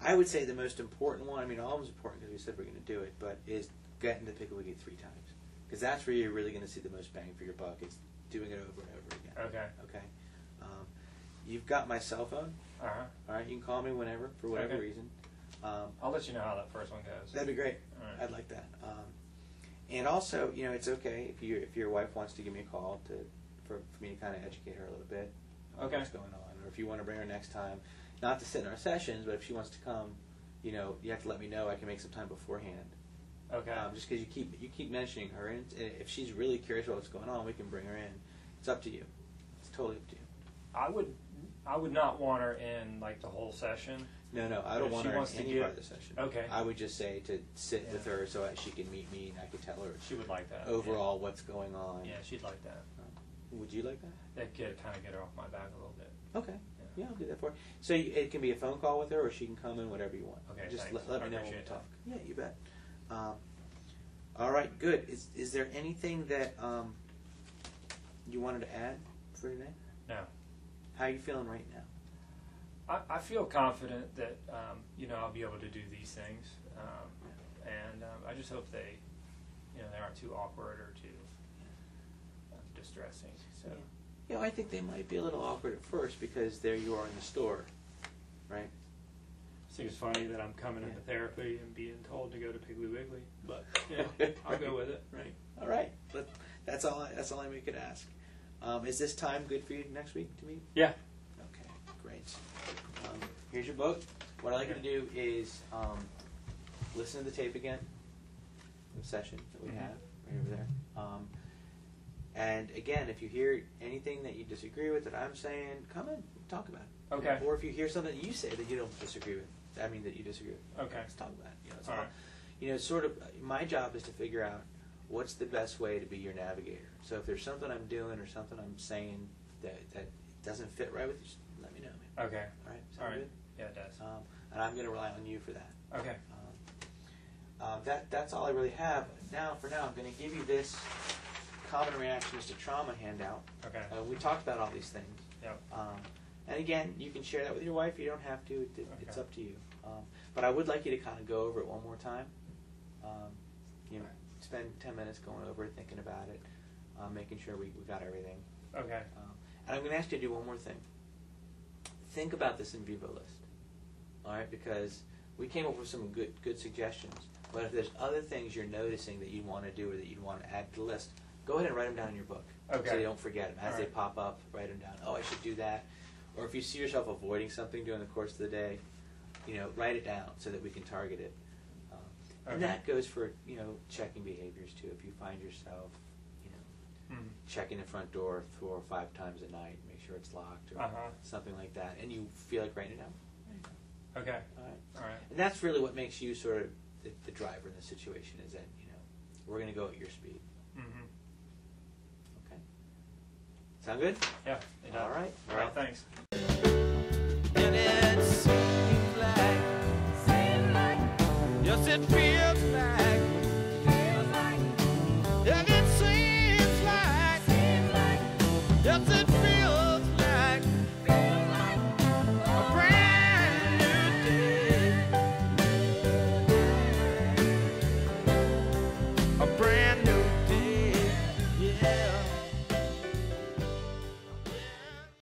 S2: I would say the most important one. I mean, all of them's important because we said we're going to do it, but is getting to Piggly Wiggly 3 times because that's where you're really going to see the most bang for your buck. It's doing it over and over again.
S3: Okay.
S2: Okay. You've got my cell phone.
S3: Uh-huh.
S2: All right. You can call me whenever for whatever
S3: Okay.
S2: reason.
S3: I'll let you know how that first one goes.
S2: That'd be great.
S3: All right.
S2: I'd like that. And also, it's okay if your wife wants to give me a call for me to kind of educate her a little bit on
S3: Okay.
S2: what's going on, or if you want to bring her next time, not to sit in our sessions, but if she wants to come, you have to let me know. I can make some time beforehand.
S3: Okay.
S2: Just because you keep mentioning her, and if she's really curious about what's going on, we can bring her in. It's up to you. It's totally up to you.
S3: I would not want her in like the whole session.
S2: No, I
S3: If
S2: don't want
S3: she
S2: her in
S3: wants to
S2: any
S3: get-
S2: part of the session.
S3: Okay.
S2: I would just say to sit with
S3: Yeah.
S2: her so that she can meet me and I could tell her
S3: She would like that.
S2: overall what's going on.
S3: Yeah, she'd like that.
S2: Would you like that?
S3: That could kind of get her off my back a little bit.
S2: Okay. Yeah, I'll do that for her. So it can be a phone call with her, or she can come in, whatever you want.
S3: Okay,
S2: Just
S3: thanks.
S2: let
S3: I
S2: me know when we
S3: appreciate
S2: talk. Yeah, you bet. All right, good. Is there anything that you wanted to add for today?
S3: No.
S2: How are you feeling right now?
S3: I feel confident that I'll be able to do these things, and I just hope they aren't too awkward or too distressing. So
S2: I think they might be a little awkward at first because there you are in the store, right?
S3: I think it's funny that I'm coming into therapy and being told to go to Piggly Wiggly, but I'll go with it.
S2: Right. All right. But that's all I could ask. Is this time good for you next week to meet?
S3: Yeah.
S2: Okay, great. Here's your book. What I'd like you to do is listen to the tape again, the session that we have right over there. And again, if you hear anything that you disagree with that I'm saying, come in and talk about it.
S3: Okay.
S2: Or if you hear something that you say that you don't disagree with, that you disagree with.
S3: Okay.
S2: Let's talk about it. It's
S3: All
S2: all.
S3: right.
S2: Sort of. My job is to figure out what's the best way to be your navigator. So if there's something I'm doing or something I'm saying that doesn't fit right with you, just let me know. Man.
S3: Okay.
S2: All right. Sound
S3: All right.
S2: good?
S3: Yeah, it does.
S2: And I'm going to rely on you for that.
S3: Okay.
S2: That's all I really have. For now, I'm going to give you this common reactions to trauma handout.
S3: Okay.
S2: We talked about all these things.
S3: Yep.
S2: And again, you can share that with your wife. You don't have to. It's up to you. But I would like you to kind of go over it one more time. Spend 10 minutes going over it, thinking about it, making sure we got everything.
S3: Okay.
S2: And I'm going to ask you to do one more thing. Think about this in vivo list. All right, because we came up with some good suggestions. But if there's other things you're noticing that you want to do or that you want to add to the list, go ahead and write them down in your book.
S3: Okay.
S2: So you don't forget them. As
S3: All
S2: they
S3: right.
S2: pop up, write them down. Oh, I should do that. Or if you see yourself avoiding something during the course of the day, write it down so that we can target it. And
S3: Okay.
S2: that goes for, checking behaviors too. If you find yourself, checking the front door 4 or 5 times a night, make sure it's locked or something like that, and you feel like writing it down, there you go.
S3: Okay.
S2: All right.
S3: All right.
S2: And that's really what makes you sort of the driver in the situation is that, we're going to go at your speed.
S3: Mm-hmm.
S2: Okay? Sound good?
S3: Yeah, it does.
S2: All right.
S3: All right, thanks.